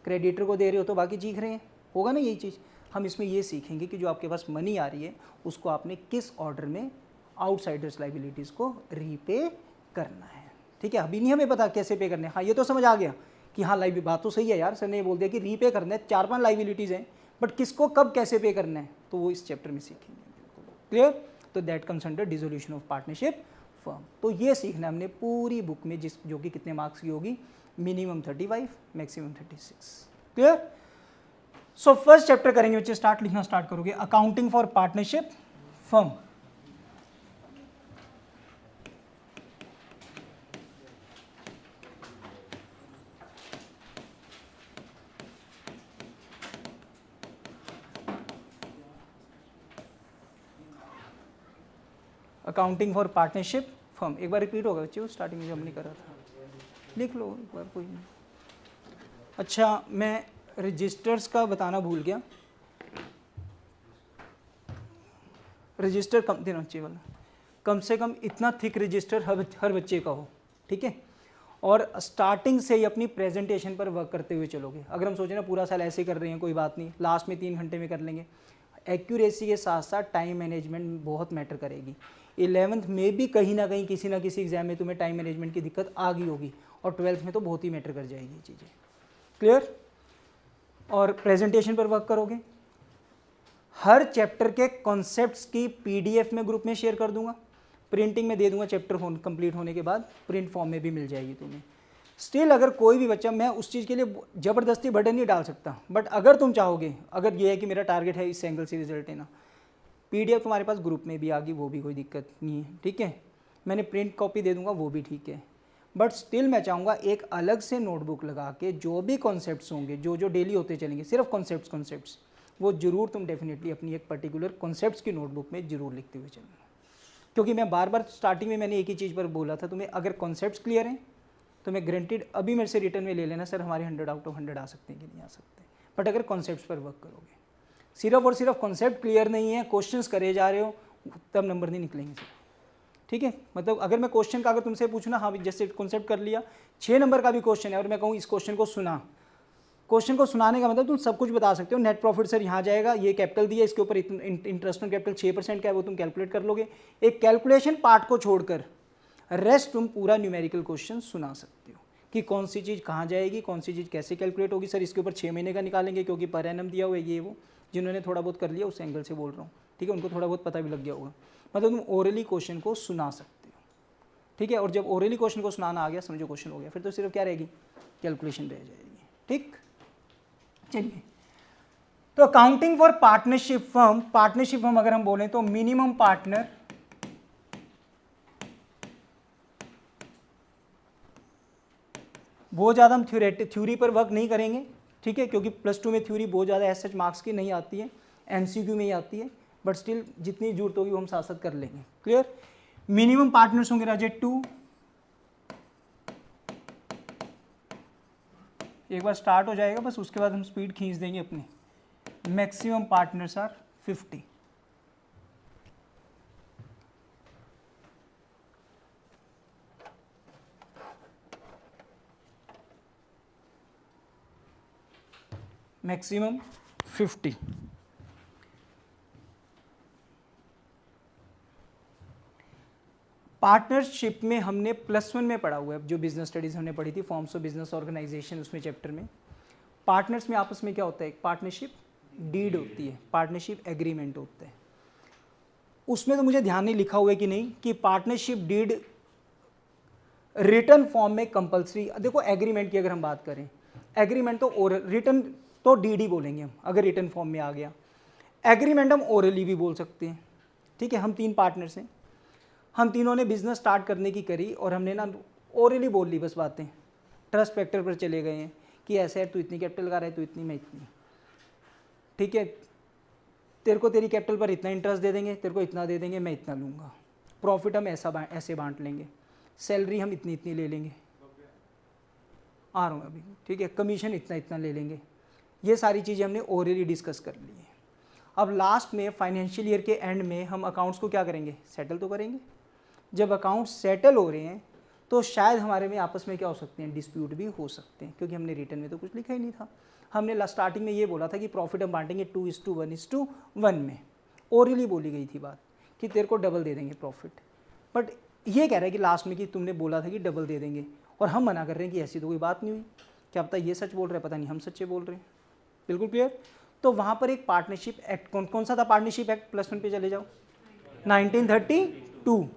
क्रेडिटर को दे रहे हो तो बाकी चीख रहे हैं, होगा ना यही चीज़। हम इसमें ये सीखेंगे कि जो आपके पास मनी आ रही है उसको आपने किस ऑर्डर में आउटसाइडर्स लाइबिलिटीज़ को रीपे करना है। ठीक है, अभी नहीं हमें पता कैसे पे करने हैं। हाँ ये तो समझ आ गया कि हाँ लाइबिलिटी, बात तो सही है यार, सर ने बोल दिया कि रीपे करना है, 4-5 लाइबिलिटीज़ हैं, बट किसको कब कैसे पे करना है तो वो इस चैप्टर में सीखेंगे। क्लियर? तो that comes under dissolution of partnership firm. तो ये सीखना हमने पूरी बुक में, जो कि कितने मार्क्स की होगी, minimum 35, maximum 36। Clear? So first chapter करेंगे बच्चे, स्टार्ट लिखना स्टार्ट करोगे, accounting for partnership firm. Accounting for partnership firm, एक बार रिपीट होगा बच्चे, स्टार्टिंग में जब नहीं कर रहा था, लिख लो एक बार, कोई नहीं। अच्छा, मैं रजिस्टर्स का बताना भूल गया, रजिस्टर कम देना चाहिए वाला, कम से कम इतना थिक रजिस्टर हर बच्चे का हो, ठीक है। और स्टार्टिंग से ही अपनी प्रेजेंटेशन पर वर्क करते हुए चलोगे। अगर हम सोचें ना पूरा साल ऐसे कर रहे हैं, कोई बात नहीं, लास्ट में 3 घंटे में कर लेंगे। एक्यूरेसी के साथ साथ टाइम मैनेजमेंट बहुत मैटर करेगी। 11th में भी कहीं ना कहीं किसी ना किसी एग्जाम में तुम्हें टाइम मैनेजमेंट की दिक्कत आ गई होगी, और 12th में तो बहुत ही मैटर कर जाएगी ये चीज़ें। क्लियर? और प्रेजेंटेशन पर वर्क करोगे। हर चैप्टर के कॉन्सेप्ट्स की पीडीएफ में ग्रुप में शेयर कर दूंगा, प्रिंटिंग में दे दूंगा, चैप्टर कंप्लीट होने के बाद प्रिंट फॉर्म में भी मिल जाएगी तुम्हें। स्टिल अगर कोई भी बच्चा, मैं उस चीज़ के लिए ज़बरदस्ती बर्डन नहीं डाल सकता, बट अगर तुम चाहोगे, अगर ये है कि मेरा टारगेट है इस एंगल से रिजल्ट लेना, पीडीएफ तुम्हारे पास ग्रुप में भी आ गई, वो भी कोई दिक्कत नहीं है, ठीक है। मैंने प्रिंट कॉपी दे दूंगा, वो भी ठीक है। बट स्टिल मैं चाहूँगा एक अलग से नोटबुक लगा के जो भी कॉन्सेप्ट्स होंगे, जो जो डेली होते चलेंगे, सिर्फ कॉन्सेप्ट्स, वो जरूर तुम डेफिनेटली अपनी एक पर्टिकुलर कॉन्सेप्ट्स की नोटबुक में जरूर लिखते हुए चलना। क्योंकि मैं बार बार स्टार्टिंग में मैंने एक ही चीज़ पर बोला था, तुम्हें अगर कॉन्सेप्ट्स क्लियर हैं तो मैं गारंटीड, अभी मेरे से रिटर्न में ले लेना सर हमारे 100 आउट ऑफ 100 आ सकते हैं कि नहीं आ सकते, बट अगर कॉन्सेप्ट्स पर वर्क करोगे, सिर्फ और सिर्फ कॉन्सेप्ट क्लियर नहीं है, क्वेश्चंस करे जा रहे हो, तब नंबर नहीं निकलेंगे सर, ठीक है। मतलब अगर मैं क्वेश्चन का, अगर तुमसे पूछना, हाँ जैसे कॉन्सेप्ट कर लिया, 6 नंबर का भी क्वेश्चन है और मैं कहूँ इस क्वेश्चन को सुना, क्वेश्चन को सुनाने का मतलब तुम सब कुछ बता सकते हो। नेट प्रॉफिट सर यहाँ जाएगा, ये कैपिटल दिया, इसके ऊपर इंटरेस्ट ऑन कैपिटल 6% का है, वो तुम कैलकुलेट कर लोगे। एक कैलकुलेशन पार्ट को छोड़कर रेस्ट तुम पूरा न्यूमेरिकल क्वेश्चन सुना सकते हो कि कौन सी चीज़ कहाँ जाएगी, कौन सी चीज़ कैसे कैलकुलेट होगी। सर इसके ऊपर 6 महीने का निकालेंगे क्योंकि पर एनम दिया हुआ है, ये वो जिन्होंने थोड़ा बहुत कर लिया उस एंगल से बोल रहा हूँ, ठीक है, उनको थोड़ा बहुत पता भी लग गया होगा। मतलब तुम ओरली क्वेश्चन को सुना सकते हो, ठीक है। और जब ओरली क्वेश्चन को सुनाना आ गया, समझो क्वेश्चन हो गया, फिर तो सिर्फ क्या रहेगी, कैलकुलेशन रह जाएगी, ठीक। चलिए, तो अकाउंटिंग फॉर पार्टनरशिप फर्म अगर हम बोलें तो मिनिमम पार्टनर, बहुत ज़्यादा हम थ्योरी पर वर्क नहीं करेंगे, ठीक है, क्योंकि +2 में थ्योरी बहुत ज़्यादा एज सच मार्क्स की नहीं आती है, एमसीक्यू में ही आती है, बट स्टिल जितनी जरूरत होगी वो हम साथ साथ कर लेंगे। क्लियर? मिनिमम पार्टनर्स होंगे राजे 2, एक बार स्टार्ट हो जाएगा बस उसके बाद हम स्पीड खींच देंगे अपनी। Maximum partners are 50। Maximum 50। Partnership में हमने +1 में पढ़ा हुआ है, जो बिजनेस स्टडीज हमने पढ़ी थी, फॉर्म्स ऑफ बिजनेस ऑर्गेनाइजेशन, उसमें चैप्टर में पार्टनर्स में आपस में क्या होता है, एक पार्टनरशिप डीड होती है, पार्टनरशिप एग्रीमेंट होता है। उसमें तो मुझे ध्यान नहीं लिखा हुआ है कि नहीं, कि पार्टनरशिप डीड रिटर्न फॉर्म में कंपलसरी। देखो एग्रीमेंट की अगर हम बात करें, एग्रीमेंट तो ओरल, रिटर्न तो डीड ही बोलेंगे हम अगर रिटर्न फॉर्म में आ गया। एग्रीमेंट हम ओरली भी बोल सकते हैं, ठीक है। हम 3 पार्टनर्स हैं, हम तीनों ने बिजनेस स्टार्ट करने की करी और हमने ना ओरली बोल ली बस बातें, ट्रस्ट फैक्टर पर चले गए हैं कि ऐसे है, तू इतनी कैपिटल लगा रहा है, तू इतनी, मैं इतनी, ठीक है, तेरे को तेरी कैपिटल पर इतना इंटरेस्ट दे देंगे, तेरे को इतना दे देंगे, मैं इतना लूँगा, प्रॉफिट हम ऐसे बांट लेंगे, सैलरी हम इतनी इतनी ले लेंगे, आ रहा हूँ अभी, ठीक है, कमीशन इतना इतना ले लेंगे। ये सारी चीज़ें हमने ओरली डिस्कस कर ली है। अब लास्ट में फाइनेंशियल ईयर के एंड में हम अकाउंट्स को क्या करेंगे, सेटल तो करेंगे। जब अकाउंट्स सेटल हो रहे हैं तो शायद हमारे में आपस में क्या हो सकते हैं, डिस्प्यूट भी हो सकते हैं, क्योंकि हमने रिटर्न में तो कुछ लिखा ही नहीं था। हमने स्टार्टिंग में ये बोला था कि प्रॉफिट हम बांटेंगे 2:1:1 में, ओरली बोली गई थी बात कि तेरे को डबल दे देंगे प्रॉफिट, बट ये कह रहा है कि लास्ट में कि तुमने बोला था कि डबल दे देंगे, और हम मना कर रहे हैं कि ऐसी तो कोई बात नहीं हुई। क्या पता ये सच बोल रहे हैं, पता नहीं हम सच्चे बोल रहे हैं। बिल्कुल क्लियर। तो वहाँ पर एक पार्टनरशिप एक्ट, कौन सा था पार्टनरशिप एक्ट, +1 पे चले जाओ, 1932।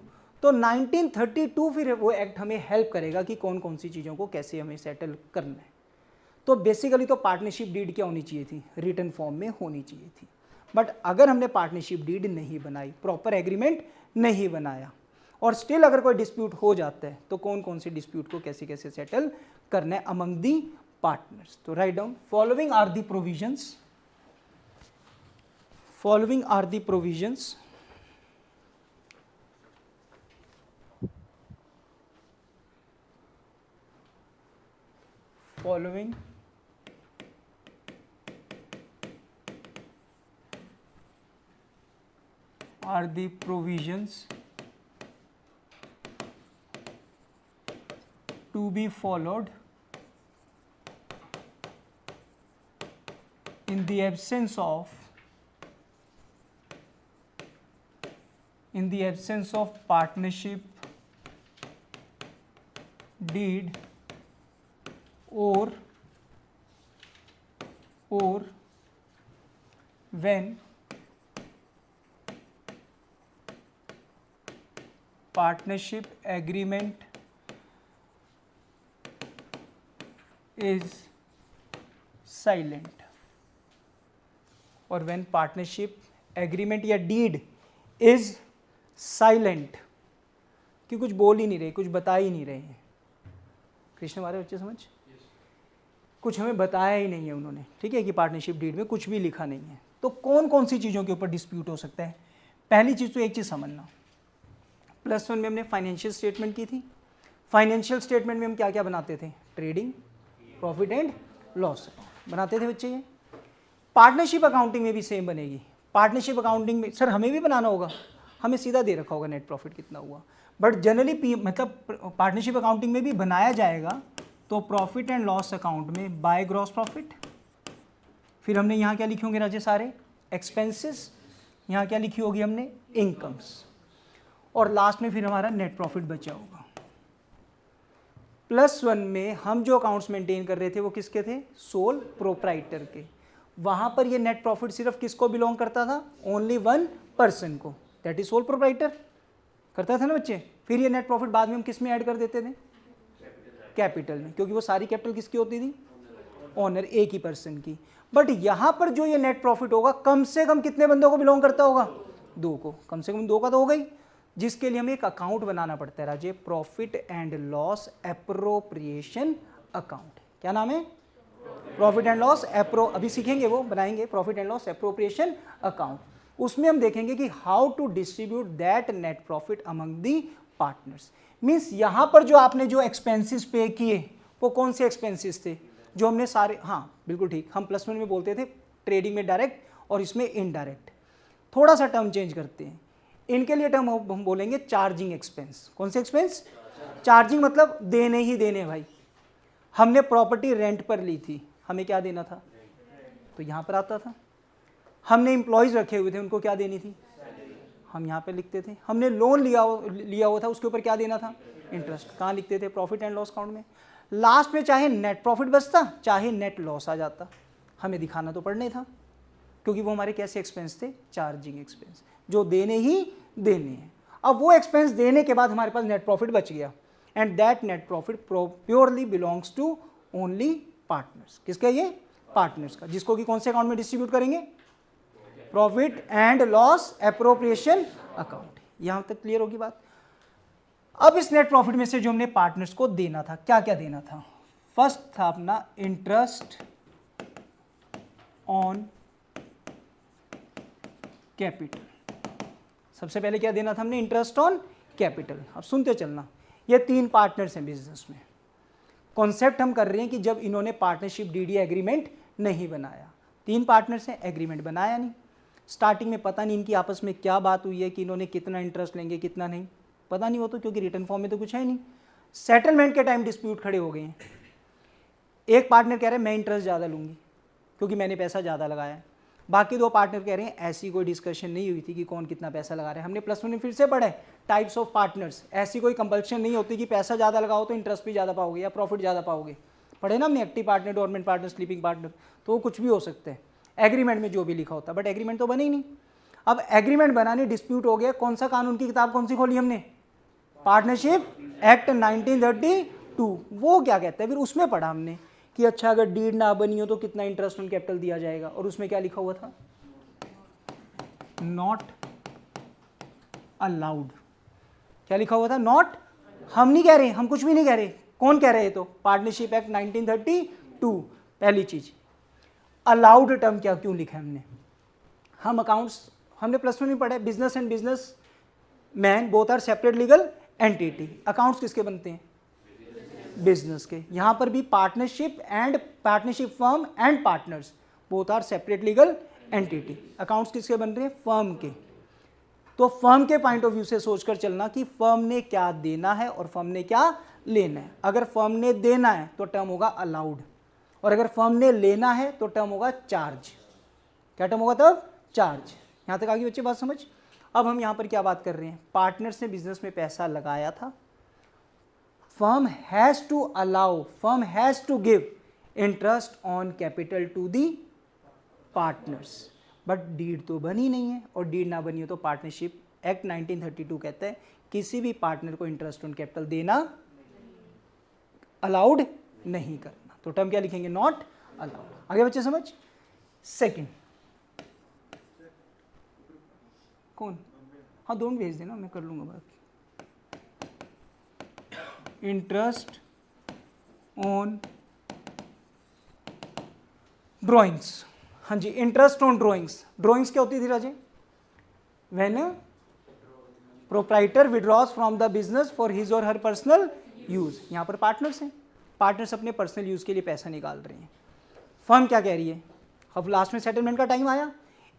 तो 1932 फिर वो एक्ट हमें हेल्प करेगा कि कौन कौन सी चीज़ों को कैसे हमें सेटल करना है। तो बेसिकली तो पार्टनरशिप डीड क्या होनी चाहिए थी, रिटन फॉर्म में होनी चाहिए थी। बट अगर हमने पार्टनरशिप डीड नहीं बनाई, प्रॉपर एग्रीमेंट नहीं बनाया, और स्टिल अगर कोई डिस्प्यूट हो जाता है, तो कौन कौन से डिस्प्यूट को कैसे कैसे सेटल करना है अमंग दी पार्टनर्स। तो right down, following are the provisions, following are the provisions following are the provisions to be followed in the absence of partnership deed or when partnership agreement is silent, और when partnership agreement या deed is silent, कि कुछ बोल ही नहीं रहे, कुछ बता ही नहीं रहे हैं। कृष्ण हमारे बच्चे समझ, कुछ हमें बताया ही नहीं है उन्होंने, ठीक है, कि पार्टनरशिप डीड में कुछ भी लिखा नहीं है। तो कौन कौन सी चीज़ों के ऊपर डिस्प्यूट हो सकता है? पहली चीज़ तो एक चीज़ समझना, +1 में हमने फाइनेंशियल स्टेटमेंट की थी। फाइनेंशियल स्टेटमेंट में हम क्या क्या बनाते थे? ट्रेडिंग, प्रॉफिट एंड लॉस बनाते थे बच्चे। ये पार्टनरशिप अकाउंटिंग में भी सेम बनेगी। पार्टनरशिप अकाउंटिंग में सर हमें भी बनाना होगा, हमें सीधा दे रखा होगा नेट प्रॉफिट कितना हुआ, बट जनरली मतलब पार्टनरशिप अकाउंटिंग में भी बनाया जाएगा तो प्रॉफिट एंड लॉस अकाउंट में बाय ग्रॉस प्रॉफिट, फिर हमने यहाँ क्या लिखे होंगे राजे? सारे एक्सपेंसेस, यहाँ क्या लिखी होगी हमने? इनकम्स, और लास्ट में फिर हमारा नेट प्रॉफिट बचा होगा। +1 में हम जो अकाउंट्स मेंटेन कर रहे थे वो किसके थे? सोल प्रोप्राइटर के। वहाँ पर ये नेट प्रॉफिट सिर्फ किसको बिलोंग करता था? ओनली 1 पर्सन को, दैट इज सोल प्रोप्राइटर करता था ना बच्चे। फिर ये नेट प्रॉफिट बाद में हम किस में ऐड कर देते थे? कैपिटल में, क्योंकि वो सारी कैपिटल किसकी होती थी? ओनर, एक ही पर्सन की। बट यहाँ पर जो ये नेट प्रॉफिट होगा कम से कम कितने बंदों को बिलोंग करता होगा? 2 को, कम से कम 2 का तो होगा ही, जिसके लिए हमें एक अकाउंट बनाना पड़ता है Raje, profit and loss appropriation account. क्या नाम है? प्रॉफिट एंड लॉस अभी सीखेंगे, वो बनाएंगे profit and loss appropriation account. उसमें हम देखेंगे कि how to distribute that net profit among the partners. Means यहाँ पर जो आपने जो एक्सपेंसेस पे किए वो कौन से एक्सपेंसेस थे? जो हमने सारे, हाँ बिल्कुल ठीक, हम +1 में बोलते थे ट्रेडिंग में डायरेक्ट और इसमें इनडायरेक्ट। थोड़ा सा टर्म चेंज करते हैं, इनके लिए टर्म हम बोलेंगे चार्जिंग एक्सपेंस। कौन से एक्सपेंस? चार्जिंग मतलब देने ही देने भाई। हमने प्रॉपर्टी रेंट पर ली थी, हमें क्या देना था? तो यहाँ पर आता था। हमने एम्प्लॉयज़ रखे हुए थे, उनको क्या देनी थी? हम यहाँ पे लिखते थे। हमने लोन लिया हुआ था, उसके ऊपर क्या देना था? इंटरेस्ट। कहाँ लिखते थे? प्रॉफिट एंड लॉस अकाउंट में। लास्ट में चाहे नेट प्रॉफिट बचता चाहे नेट लॉस आ जाता, हमें दिखाना तो पड़ने था, क्योंकि वो हमारे कैसे एक्सपेंस थे? चार्जिंग एक्सपेंस, जो देने ही देने हैं। अब वो एक्सपेंस देने के बाद हमारे पास नेट प्रॉफिट बच गया, and that net profit purely belongs to only partners. किसका? ये पार्टनर्स का, जिसको कि कौन से अकाउंट में डिस्ट्रीब्यूट करेंगे? Profit and loss appropriation account. यहां तक क्लियर होगी बात? अब इस नेट प्रॉफिट में से जो हमने पार्टनर्स को देना था, क्या क्या देना था? फर्स्ट था अपना इंटरेस्ट ऑन कैपिटल। सबसे पहले क्या देना था हमने? Interest on capital. अब सुनते चलना, ये 3 पार्टनर्स हैं बिजनेस में। कॉन्सेप्ट हम कर रहे हैं कि जब इन्होंने पार्टनरशिप डीडी एग्रीमेंट नहीं बनाया, 3 पार्टनर्स हैं, एग्रीमेंट बनाया नहीं, स्टार्टिंग में पता नहीं इनकी आपस में क्या बात हुई है कि इन्होंने कितना इंटरेस्ट लेंगे कितना नहीं, पता नहीं, हो तो क्योंकि रिटर्न फॉर्म में तो कुछ है नहीं। सेटलमेंट के टाइम डिस्प्यूट खड़े हो गए हैं। एक पार्टनर कह रहे हैं मैं इंटरेस्ट ज़्यादा लूँगी क्योंकि मैंने पैसा ज़्यादा लगाया है, बाकी 2 पार्टनर कह रहे हैं ऐसी कोई डिस्कशन नहीं हुई थी कि कौन कितना पैसा लगा रहा है। हमने +1 में फिर से पढ़ा है टाइप्स ऑफ पार्टनर्स, ऐसी कोई कंपल्शन नहीं होती कि पैसा ज़्यादा लगाओ तो इंटरेस्ट भी ज़्यादा पाओगे या प्रॉफिट ज़्यादा पाओगे। पढ़े ना हमने, active partner, dormant partner, sleeping partner, तो वो कुछ भी हो सकते हैं एग्रीमेंट में जो भी लिखा होता है, बट एग्रीमेंट तो बने ही नहीं। अब एग्रीमेंट बनाने डिस्प्यूट हो गया, कौन सा कानून की किताब कौन सी खोली हमने? पार्टनरशिप एक्ट 1932, वो क्या कहता है, फिर उसमें पढ़ा हमने कि अच्छा अगर डीड ना बनी हो तो कितना इंटरेस्ट ऑन कैपिटल दिया जाएगा, और उसमें क्या लिखा हुआ था, नॉट अलाउड। क्या लिखा हुआ था, नॉट, हम नहीं कह रहे, हम कुछ भी नहीं कह रहे, कौन कह रहे हैं, तो पार्टनरशिप एक्ट 1932। पहली चीज, अलाउड टर्म क्या क्यों लिखा है हमने, हम अकाउंट्स हमने प्लस वन में पढ़ा है, business and business man both are separate legal entity. Accounts किसके बनते हैं, बिजनेस के। यहां पर भी partnership and partnership firm and partners both are separate legal entity. Accounts किसके बन रहे हैं, फर्म के। तो फर्म के पॉइंट ऑफ व्यू से सोचकर चलना कि फर्म ने क्या देना है और फर्म ने क्या लेना है। अगर फर्म ने देना है तो टर्म होगा अलाउड, और अगर फर्म ने लेना है तो टर्म होगा चार्ज। क्या टर्म होगा तब, चार्ज। यहां तक आगे बच्चे बात समझ। अब हम यहां पर क्या बात कर रहे हैं, पार्टनर्स ने बिजनेस में पैसा लगाया था, firm has to allow, firm has to give interest on capital to the partners, but deed तो बनी नहीं है, और डीड ना बनी हो तो पार्टनरशिप एक्ट 1932 कहता है किसी भी पार्टनर को इंटरेस्ट ऑन कैपिटल देना अलाउड नहीं करना। तो टर्म क्या लिखेंगे, नॉट अलाउड। आगे बच्चे समझ। सेकंड, कौन, हाँ दोनों भेज देना, मैं कर लूंगा बात। इंटरेस्ट ऑन ड्रॉइंग्स, हाँ जी, इंटरेस्ट ऑन ड्रॉइंग्स। ड्रॉइंग्स क्या होती थी Raje, when proprietor withdraws from the business for his or her personal use. यहां पर पार्टनर्स हैं, पार्टनर्स अपने पर्सनल यूज के लिए पैसा निकाल रहे हैं। फर्म क्या कह रही है, अब लास्ट में सेटलमेंट का टाइम आया,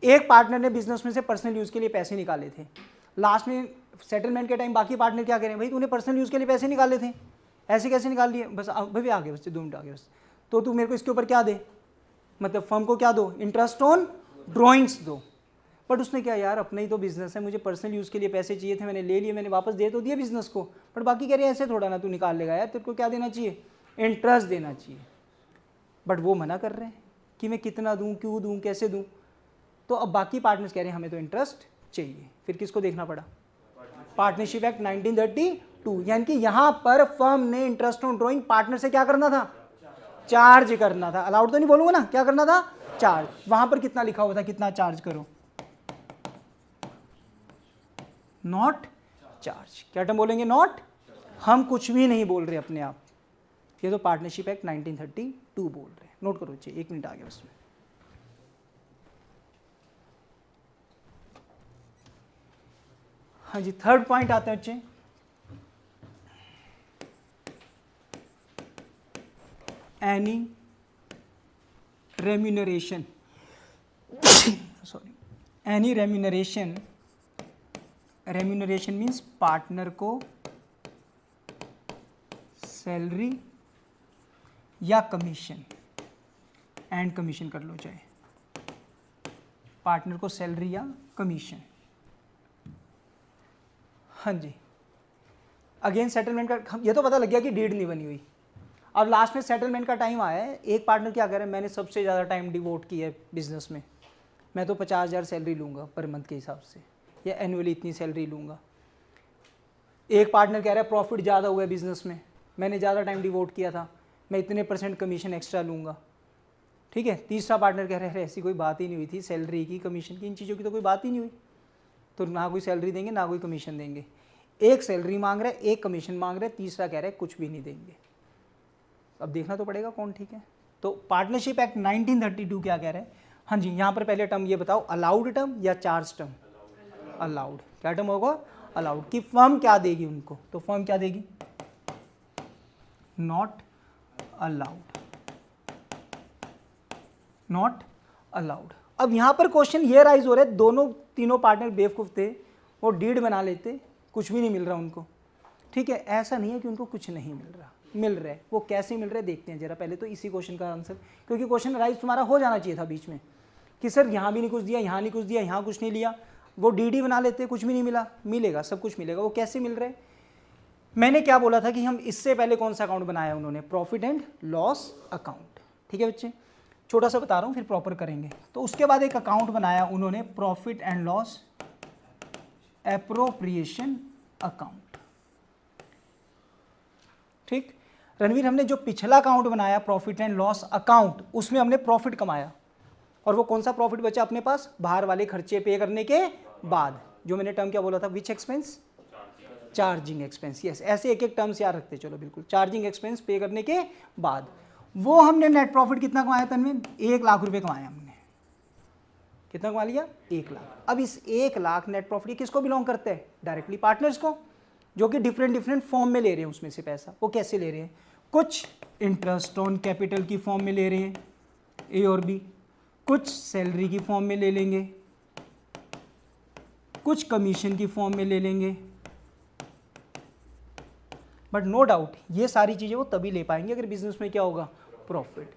एक पार्टनर ने बिजनेस में से पर्सनल यूज के लिए पैसे निकाले थे, लास्ट में सेटलमेंट के टाइम बाकी पार्टनर क्या करें, भाई तूने पर्सनल यूज के लिए पैसे निकाले थे, ऐसे कैसे निकाल लिए, बस भाई आगे बस 2 मिनट आगे बस, तो तू मेरे को इसके ऊपर क्या दे, मतलब फर्म को क्या दो, इंटरेस्ट ऑन ड्रॉइंग्स दो। बट उसने क्या, यार अपना ही तो बिजनेस है, मुझे पर्सनल यूज़ के लिए पैसे चाहिए थे, मैंने ले लिए, मैंने वापस दे तो दिया बिजनेस को, बट बाकी कह रहे हैं ऐसे थोड़ा ना तू निकाल लेगा, यार तेरे को क्या देना चाहिए, इंटरेस्ट देना चाहिए। बट वो मना कर रहे हैं कि मैं कितना दूं, क्यों दूं, कैसे दूं। तो अब बाकी पार्टनर्स कह रहे हैं हमें तो इंटरेस्ट चाहिए, फिर किसको देखना पड़ा, पार्टनरशिप एक्ट 1932। यानी कि यहां पर फर्म ने इंटरेस्ट ऑन ड्रॉइंग पार्टनर से क्या करना था, चार्ज करना था। अलाउड तो नहीं बोलूंगा ना, क्या करना था, चार्ज। वहां पर कितना लिखा हुआ था, कितना चार्ज करो, नॉट चार्ज। क्या टर्म बोलेंगे, नॉट, हम कुछ भी नहीं बोल रहे अपने आप, ये तो पार्टनरशिप एक्ट 1932 बोल रहे हैं। नोट करो चाहिए, 1 मिनट आगे उसमें। हाँ जी, थर्ड पॉइंट आते हैं बच्चे, any remuneration, sorry, any remuneration, remuneration means partner को सैलरी या कमीशन, एंड कमीशन कर लो चाहे, पार्टनर को सैलरी या कमीशन। हाँ जी, अगेन सेटलमेंट का, ये तो पता लग गया कि डीड नहीं बनी हुई। अब लास्ट में सेटलमेंट का टाइम आया है, एक पार्टनर क्या करे, मैंने सबसे ज़्यादा टाइम डिवोट किया है बिजनेस में, मैं तो 50,000 सैलरी लूँगा पर मंथ के हिसाब से, या एनुअली इतनी सैलरी लूँगा। एक पार्टनर कह रहा है प्रॉफिट ज़्यादा हुआ है बिजनेस में, मैंने ज़्यादा टाइम डिवोट किया था, मैं इतने % कमीशन एक्स्ट्रा लूँगा। ठीक है, तीसरा पार्टनर कह रहा है ऐसी कोई बात ही नहीं हुई थी, सैलरी की, कमीशन की, इन चीज़ों की तो कोई बात ही नहीं हुई, तो ना कोई सैलरी देंगे ना कोई कमीशन देंगे। एक सैलरी मांग रहा है, एक कमीशन मांग रहा है, तीसरा कह रहा है कुछ भी नहीं देंगे। अब देखना तो पड़ेगा कौन ठीक है। तो पार्टनरशिप एक्ट 1932 क्या कह रहा है, हाँ जी, यहाँ पर पहले टर्म ये बताओ, अलाउड टर्म या चार्ज टर्म, अलाउड। क्या टर्म होगा, अलाउड। कि फर्म क्या देगी उनको, तो फर्म क्या देगी, नॉट अलाउड, नॉट अलाउड। अब यहां पर क्वेश्चन ये राइज हो रहा है, दोनों तीनों पार्टनर बेवकूफ थे, वो डीड बना लेते, कुछ भी नहीं मिल रहा उनको। ठीक है, ऐसा नहीं है कि उनको कुछ नहीं मिल रहा, मिल रहा है। वो कैसे मिल रहा है देखते हैं जरा पहले तो इसी क्वेश्चन का आंसर, क्योंकि क्वेश्चन राइज तुम्हारा हो जाना चाहिए था बीच में कि सर यहाँ भी नहीं कुछ दिया, यहाँ नहीं कुछ दिया, यहाँ कुछ नहीं लिया। वो डीडी बना लेते, कुछ भी नहीं मिला, मिलेगा, सब कुछ मिलेगा। वो कैसे मिल रहे, मैंने क्या बोला था कि हम इससे पहले कौन सा अकाउंट बनाया उन्होंने, प्रॉफिट एंड लॉस अकाउंट। ठीक है बच्चे, छोटा सा बता रहा हूँ फिर प्रॉपर करेंगे। तो उसके बाद एक अकाउंट बनाया उन्होंने, profit and loss appropriation account. ठीक। रणवीर, हमने जो पिछला अकाउंट बनाया प्रॉफिट एंड लॉस अकाउंट, उसमें हमने प्रॉफिट कमाया, और वो कौन सा प्रॉफिट बचा अपने पास? बाहर वाले खर्चे पे करने के बाद। जो मैंने टर्म क्या बोला था? विच एक्सपेंस? Charging expense. यस, ऐसे एक एक टर्म्स याद रखते चलो, बिल्कुल। चार्जिंग एक्सपेंस पे करने के बाद वो हमने नेट प्रॉफिट कितना कमाया तन्वीर? 1 लाख रुपए कमाया हमने। कितना कमा लिया? 1 लाख। अब इस 1 लाख नेट प्रॉफिट किसको बिलोंग करते हैं? डायरेक्टली पार्टनर्स को, जो कि डिफरेंट फॉर्म में ले रहे हैं उसमें से पैसा। वो कैसे ले रहे हैं? कुछ इंटरेस्ट ऑन कैपिटल की फॉर्म में ले रहे हैं, ए और बी, कुछ सैलरी की फॉर्म में ले लेंगे, कुछ कमीशन की फॉर्म में ले लेंगे। बट नो डाउट ये सारी चीजें वो तभी ले पाएंगे अगर बिजनेस में क्या होगा? Profit.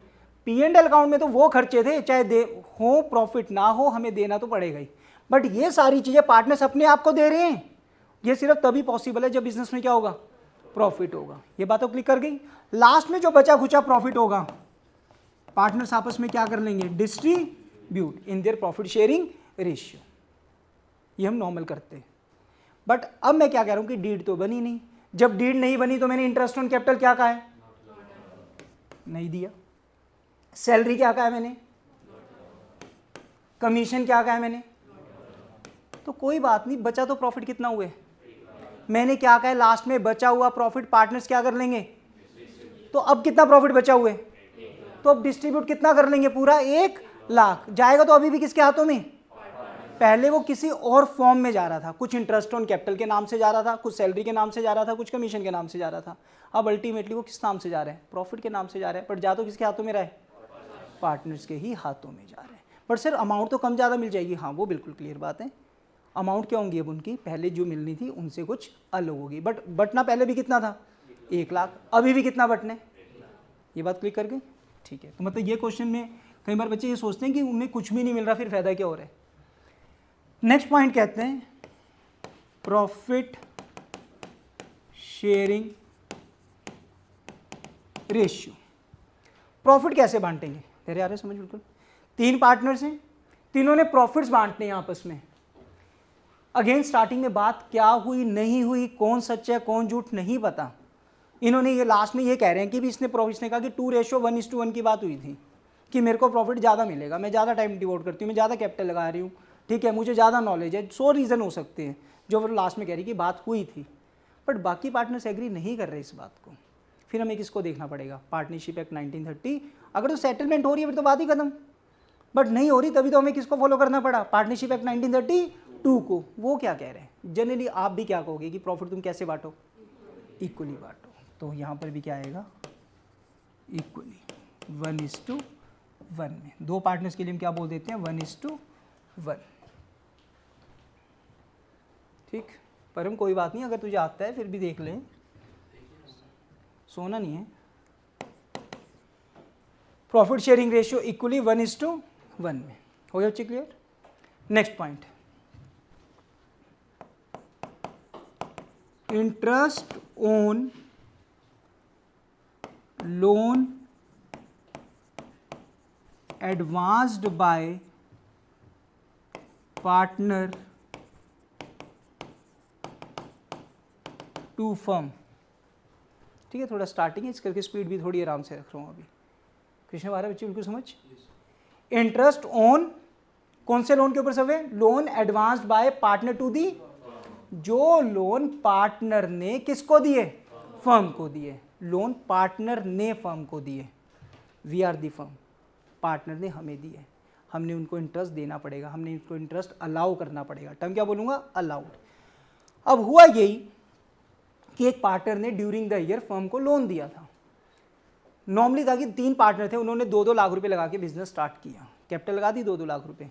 P and L account में तो वो खर्चे थे, चाहे दे हो प्रॉफिट ना हो, हमें देना तो पड़ेगा ही। बट ये सारी चीजें पार्टनर्स अपने आप को दे रहे हैं, ये सिर्फ तभी पॉसिबल है जब बिजनेस में क्या होगा? प्रॉफिट होगा। ये बात तो क्लिक कर गई। लास्ट में जो बचा खुचा प्रॉफिट होगा, पार्टनर्स आपस में क्या कर लेंगे? Distribute in their profit sharing ratio. ये हम नॉर्मल करते हैं। बट अब मैं क्या कह रहा हूं कि डीड तो बनी नहीं। जब डीड नहीं बनी तो मैंने इंटरेस्ट ऑन कैपिटल क्या कहा है? नहीं दिया। सैलरी क्या कहा है मैंने? कमीशन क्या कहा है मैंने? तो कोई बात नहीं, बचा तो प्रॉफिट कितना हुए? मैंने क्या कहा है? लास्ट में बचा हुआ प्रॉफिट पार्टनर्स क्या कर लेंगे? तो अब कितना प्रॉफिट बचा हुए? तो अब डिस्ट्रीब्यूट कितना कर लेंगे? पूरा 1 लाख जाएगा। तो अभी भी किसके हाथों में? पहले वो किसी और फॉर्म में जा रहा था, कुछ इंटरेस्ट ऑन कैपिटल के नाम से जा रहा था, कुछ सैलरी के नाम से जा रहा था, कुछ कमीशन के नाम से जा रहा था। अब अल्टीमेटली वो किस नाम से जा रहा है? प्रॉफिट के नाम से जा रहा है। बट जा तो किसके हाथों में रहा है? पार्टनर्स के ही हाथों में जा रहा है। बट सर अमाउंट तो कम ज़्यादा मिल जाएगी। हाँ, वो बिल्कुल क्लियर बात है। अमाउंट क्या होंगी अब उनकी? पहले जो मिलनी थी उनसे कुछ अलग होगी। बट बटना पहले भी कितना था? 1 लाख। अभी भी कितना बटने? ये बात क्लिक कर गई? ठीक है। तो मतलब ये क्वेश्चन में कई बार बच्चे ये सोचते हैं कि उन्हें कुछ भी नहीं मिल रहा, फिर फायदा क्या हो रहा है। नेक्स्ट पॉइंट कहते हैं प्रॉफिट शेयरिंग रेशियो। प्रॉफिट कैसे बांटेंगे? तेरे आ रहे समझ? बिल्कुल। 3 पार्टनर्स हैं, तीनों ने प्रॉफिट्स बांटने हैं आपस में। अगेन स्टार्टिंग में बात क्या हुई नहीं हुई, कौन सच है कौन झूठ नहीं पता। इन्होंने ये लास्ट में ये कह रहे हैं कि भी इसने प्रॉफिट्स ने कहा कि 2:1:1 की बात हुई थी कि मेरे को प्रॉफिट ज़्यादा मिलेगा, मैं ज़्यादा टाइम डिवोट करती हूँ, मैं ज़्यादा कैपिटल लगा रही हूँ, ठीक है, मुझे ज़्यादा नॉलेज है। 100 रीज़न हो सकते हैं जो वो लास्ट में कह रही कि बात हुई थी। बट बाकी पार्टनर्स एग्री नहीं कर रहे इस बात को। फिर हमें किसको देखना पड़ेगा? Partnership act 1930। अगर तो सेटलमेंट हो रही है फिर तो बात ही खत्म। बट नहीं हो रही तभी तो हमें किसको फॉलो करना पड़ा? पार्टनरशिप एक्ट 1932 को। वो क्या कह रहे हैं? जनरली आप भी क्या कहोगे कि प्रॉफिट तुम कैसे बांटो? इक्वली बांटो। तो यहाँ पर भी क्या आएगा? इक्वली 1:1 में। 2 पार्टनर्स के लिए हम क्या बोल देते हैं? 1:1। ठीक। पर हम कोई बात नहीं, अगर तुझे आता है फिर भी देख लें, सोना नहीं है। प्रॉफिट शेयरिंग रेशियो इक्वली 1:1 में। हो गया बच्चे clear? Next point, interest on loan advanced by partner to firm. ठीक है, थोड़ा स्टार्टिंग है, इस करके स्पीड भी थोड़ी आराम से रख रहा हूँ अभी। कृष्ण बारह बच्चे बिल्कुल समझ। इंटरेस्ट ऑन कौन से लोन के ऊपर सब है? Loan advanced by partner to the. जो लोन पार्टनर ने किसको दिए? फर्म को दिए। लोन पार्टनर ने फर्म को दिए, we are the firm. Partner ने हमें दिए, हमने उनको इंटरेस्ट देना पड़ेगा, हमने उनको इंटरेस्ट अलाउ करना पड़ेगा। टर्म क्या बोलूँगा? अलाउड। अब हुआ यही कि एक पार्टनर ने ड्यूरिंग द ईयर फर्म को लोन दिया था। नॉर्मली था कि 3 पार्टनर थे, उन्होंने 2-2 लाख रुपए लगा के बिजनेस स्टार्ट किया, कैपिटल लगा दी 2-2 लाख रुपए।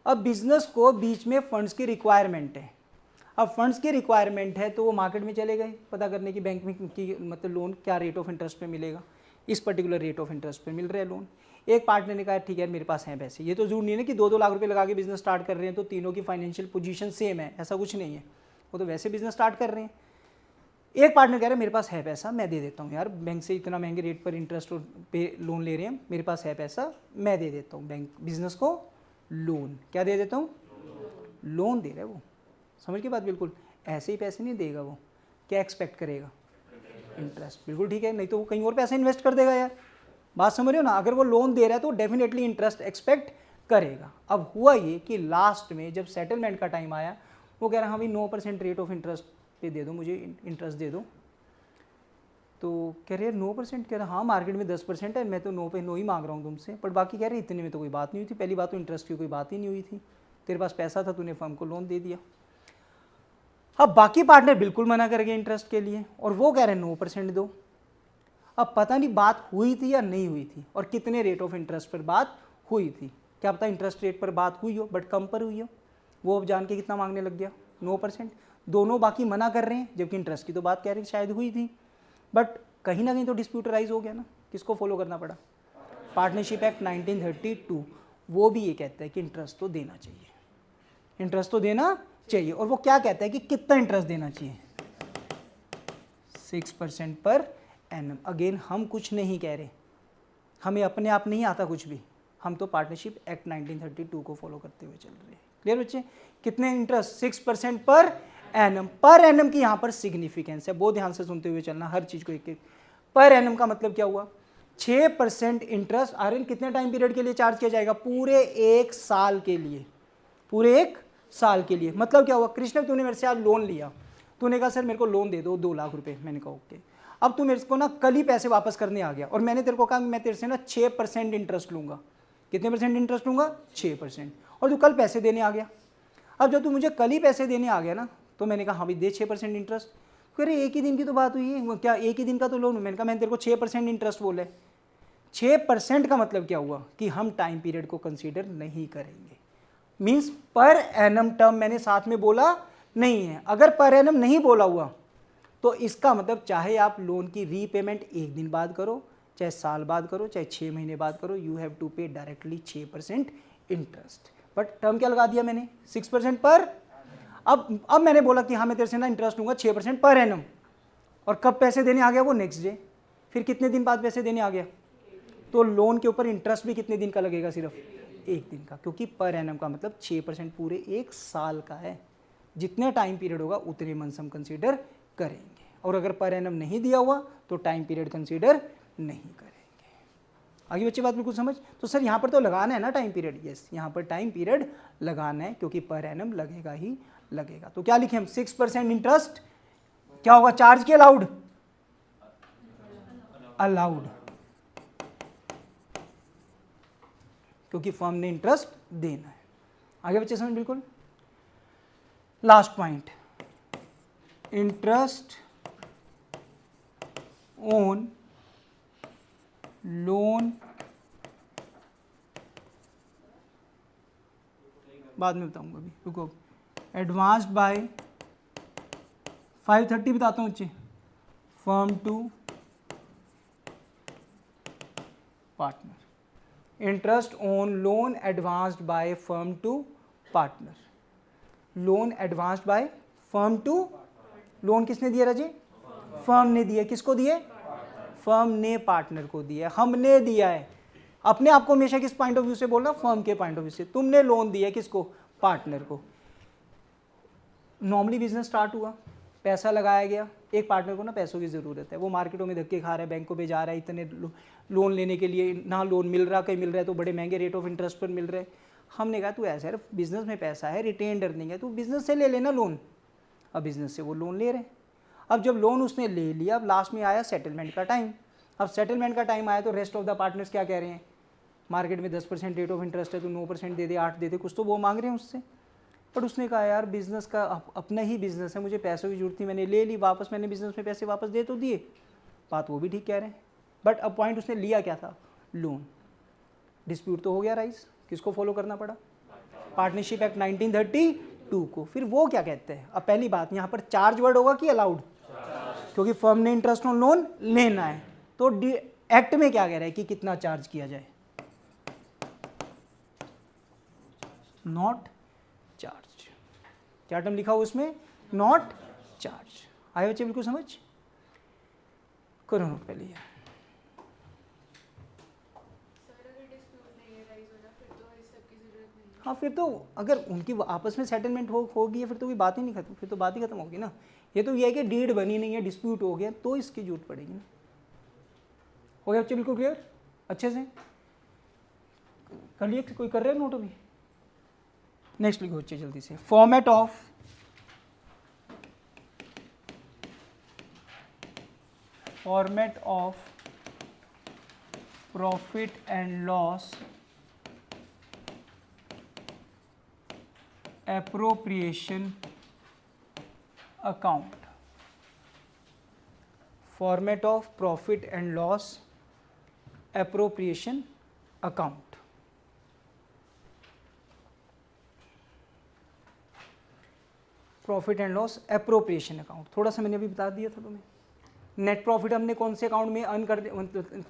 अब बिजनेस को बीच में फंड्स की रिक्वायरमेंट है। अब फंड्स की रिक्वायरमेंट है तो वो मार्केट में चले गए पता करने की बैंक में की मतलब लोन क्या रेट ऑफ इंटरेस्ट पे मिलेगा, इस पर्टिकुलर रेट ऑफ इंटरेस्ट पे मिल रहा है लोन। एक पार्टनर ने कहा ठीक है मेरे पास हैं पैसे। ये तो जरूर नहीं है कि 2-2 लाख रुपए लगा के बिजनेस स्टार्ट कर रहे हैं तो तीनों की फाइनेंशियल पोजीशन सेम है, ऐसा कुछ नहीं है। वो तो वैसे बिजनेस स्टार्ट कर रहे हैं। एक पार्टनर कह रहा है मेरे पास है पैसा, मैं दे देता हूँ यार, बैंक से इतना महंगे रेट पर इंटरेस्ट पे लोन ले रहे हैं, मेरे पास है पैसा, मैं दे देता हूँ बैंक बिजनेस को लोन। क्या दे देता हूँ? लोन दे रहा है वो। समझ के बात? बिल्कुल ऐसे ही पैसे नहीं देगा वो। क्या एक्सपेक्ट करेगा? इंटरेस्ट। बिल्कुल ठीक है, नहीं तो वो कहीं और पैसे इन्वेस्ट कर देगा यार। बात समझ रहे हो ना, अगर वो लोन दे रहा है तो डेफिनेटली इंटरेस्ट एक्सपेक्ट करेगा। अब हुआ ये कि लास्ट में जब सेटलमेंट का टाइम आया, वो कह रहा हाँ भाई 9% रेट ऑफ इंटरेस्ट पे दे दो, मुझे इंटरेस्ट दे दो। तो कह रहे 9%, कह रहा हाँ मार्केट में 10% है, मैं तो 9 पे 9 ही मांग रहा हूँ तुमसे, बट बाकी कह रहे इतने में तो कोई बात नहीं हुई थी, पहली बात तो इंटरेस्ट की कोई बात ही नहीं हुई थी, तेरे पास पैसा था, तूने फर्म को लोन दे दिया। अब बाकी पार्टनर बिल्कुल मना कर गए इंटरेस्ट के लिए, और वो कह रहे 9% दो। अब पता नहीं बात हुई थी या नहीं हुई थी, और कितने रेट ऑफ इंटरेस्ट पर बात हुई थी, क्या पता इंटरेस्ट रेट पर बात हुई हो बट कम पर हुई हो। वो अब जान के कितना मांगने लग गया, 9%। दोनों बाकी मना कर रहे हैं, जबकि इंटरेस्ट की तो बात कह रही शायद हुई थी, बट कहीं ना कहीं तो डिस्प्यूट राइज हो गया ना। किसको फॉलो करना पड़ा? पार्टनरशिप एक्ट 1932, वो भी ये कहता है कि इंटरेस्ट तो देना चाहिए, इंटरेस्ट तो देना चाहिए। और वो क्या कहता है कि कितना इंटरेस्ट देना चाहिए? 6% पर एनम। अगेन हम कुछ नहीं कह रहे, हमें अपने आप नहीं आता कुछ भी, हम तो पार्टनरशिप एक्ट 1932 को फॉलो करते हुए चल रहे हैं। क्लियर बच्चे? कितने interest? 6% per annum. Per annum की यहाँ पर सिग्निफिकेंस है, बहुत ध्यान से सुनते हुए चलना हर चीज को एक एक। पर एनम का मतलब क्या हुआ? 6% इंटरेस्ट आर्यन कितने टाइम पीरियड के लिए चार्ज किया जाएगा? पूरे 1 साल के लिए, पूरे 1 साल के लिए। मतलब क्या हुआ? कृष्ण तूने मेरे से आज लोन लिया, तूने कहा सर मेरे को लोन दे दो 2 लाख रुपए, मैंने कहा ओके। अब तू मेरे को ना कल ही पैसे वापस करने आ गया, और मैंने तेरे को कहा मैं तेरे से ना 6% इंटरेस्ट लूंगा। कितने परसेंट इंटरेस्ट लूंगा? 6%। और तू कल पैसे देने आ गया। अब जब तू मुझे कल ही पैसे देने आ गया ना, तो मैंने कहा हाँ भाई दे 6% इंटरेस्ट। कह रहे एक ही दिन की तो बात हुई है, क्या एक ही दिन का तो लोन? मैंने कहा मैंने तेरे को 6% इंटरेस्ट बोला है। 6% का मतलब क्या हुआ? कि हम टाइम पीरियड को कंसीडर नहीं करेंगे। मीन्स पर एनम टर्म मैंने साथ में बोला नहीं है। अगर पर एनम नहीं बोला हुआ तो इसका मतलब चाहे आप लोन की रीपेमेंट 1 दिन बाद करो, चाहे साल बाद करो, चाहे 6 महीने बाद करो, यू हैव टू पे डायरेक्टली 6% इंटरेस्ट। बट टर्म क्या लगा दिया मैंने? 6% पर। अब मैंने बोला कि हाँ मैं तेरे से ना इंटरेस्ट लूंगा 6% पर एनम, और कब पैसे देने आ गया? वो नेक्स्ट डे। फिर कितने दिन बाद पैसे देने आ गया? तो लोन के ऊपर इंटरेस्ट भी कितने दिन का लगेगा? सिर्फ 1 दिन का, क्योंकि पर एनम का मतलब 6% पूरे 1 साल का है। जितने टाइम पीरियड होगा उतने मंथ्स हम कंसीडर करेंगे, और अगर पर एनम नहीं दिया हुआ तो टाइम पीरियड कंसीडर नहीं करेंगे। आगे बच्चे बात बिल्कुल समझ? तो सर यहाँ पर तो लगाना है ना टाइम पीरियड? यस, यहाँ पर टाइम पीरियड लगाना है, क्योंकि पर एनम लगेगा ही लगेगा। तो क्या लिखे हम? 6% इंटरेस्ट क्या होगा? चार्ज के अलाउड? अलाउड, क्योंकि फर्म ने इंटरेस्ट देना है। आगे बच्चे समझ बिल्कुल? Last point, interest on loan, बाद में बताऊंगा, अभी रुको। एडवांस्ड बाय 530 बताता हूँ बच्चे, firm to partner. Interest on loan advanced by firm to partner. Loan advanced by firm to, loan किसने दिया राजी? फर्म ने दिया। किसको दिए? फर्म ने पार्टनर को दिया, हमने दिया है। अपने आप को हमेशा किस पॉइंट ऑफ व्यू से बोलना? फर्म के पॉइंट ऑफ व्यू से। तुमने लोन दिया किसको? पार्टनर को। नॉर्मली बिजनेस स्टार्ट हुआ, पैसा लगाया गया, एक पार्टनर को ना पैसों की ज़रूरत है, वो मार्केटों में धक्के खा रहा है, बैंकों पे जा रहा है, इतने लोन लेने के लिए ना लोन मिल रहा, कहीं मिल रहा है तो बड़े महंगे रेट ऑफ इंटरेस्ट पर मिल रहे हैं। हमने कहा तू ऐसा है, बिजनेस में पैसा है, रिटेन अर्निंग है, तू बिजनेस से ले लेना लोन। अब बिजनेस से वो लोन ले रहे हैं। अब जब लोन उसने ले लिया, अब लास्ट में आया सेटलमेंट का टाइम। अब सेटलमेंट का टाइम आया तो रेस्ट ऑफ द पार्टनर्स क्या कह रहे हैं? मार्केट में 10% रेट ऑफ इंटरेस्ट है, तो 9% दे दे, 8 दे दे, कुछ तो वो मांग रहे हैं उससे। बट उसने कहा यार बिजनेस का अपना ही बिजनेस है, मुझे पैसों की जरूरत थी, मैंने ले ली वापस, मैंने बिजनेस में पैसे वापस दे तो दिए, बात वो भी ठीक कह रहे हैं। बट अब पॉइंट उसने लिया क्या था? लोन। डिस्प्यूट तो हो गया राइज, किसको फॉलो करना पड़ा? पार्टनरशिप एक्ट 1932 को। फिर वो क्या कहते हैं? अब पहली बात, यहाँ पर चार्ज वर्ड होगा कि अलाउड? क्योंकि फर्म ने इंटरेस्ट ऑन लोन लेना है, तो एक्ट में क्या कह रहा है कि कितना चार्ज किया जाए? Not charge. क्या टर्म लिखा हुआ उसमें? Not charge. आए बच्चे बिल्कुल समझ? करो नोट पहले ये। हाँ फिर तो अगर उनकी आपस में सेटलमेंट होगी फिर तो कोई बात ही नहीं खत्म, फिर तो बात ही खत्म होगी ना। ये तो ये है कि डीड बनी नहीं है, डिस्प्यूट हो गया तो इसकी जरूरत पड़ेगी ना। हो गया बच्चे बिल्कुल क्लियर अच्छे से कर लिए? कोई कर रहे हैं नोट अभी? नेक्स्ट लिखो बच्चे जल्दी से। Format of profit and loss appropriation account. Format of profit and loss appropriation account. Profit and loss appropriation account थोड़ा सा मैंने अभी बता दिया था तुम्हें। नेट प्रॉफिट हमने कौन से अकाउंट में अर्न कर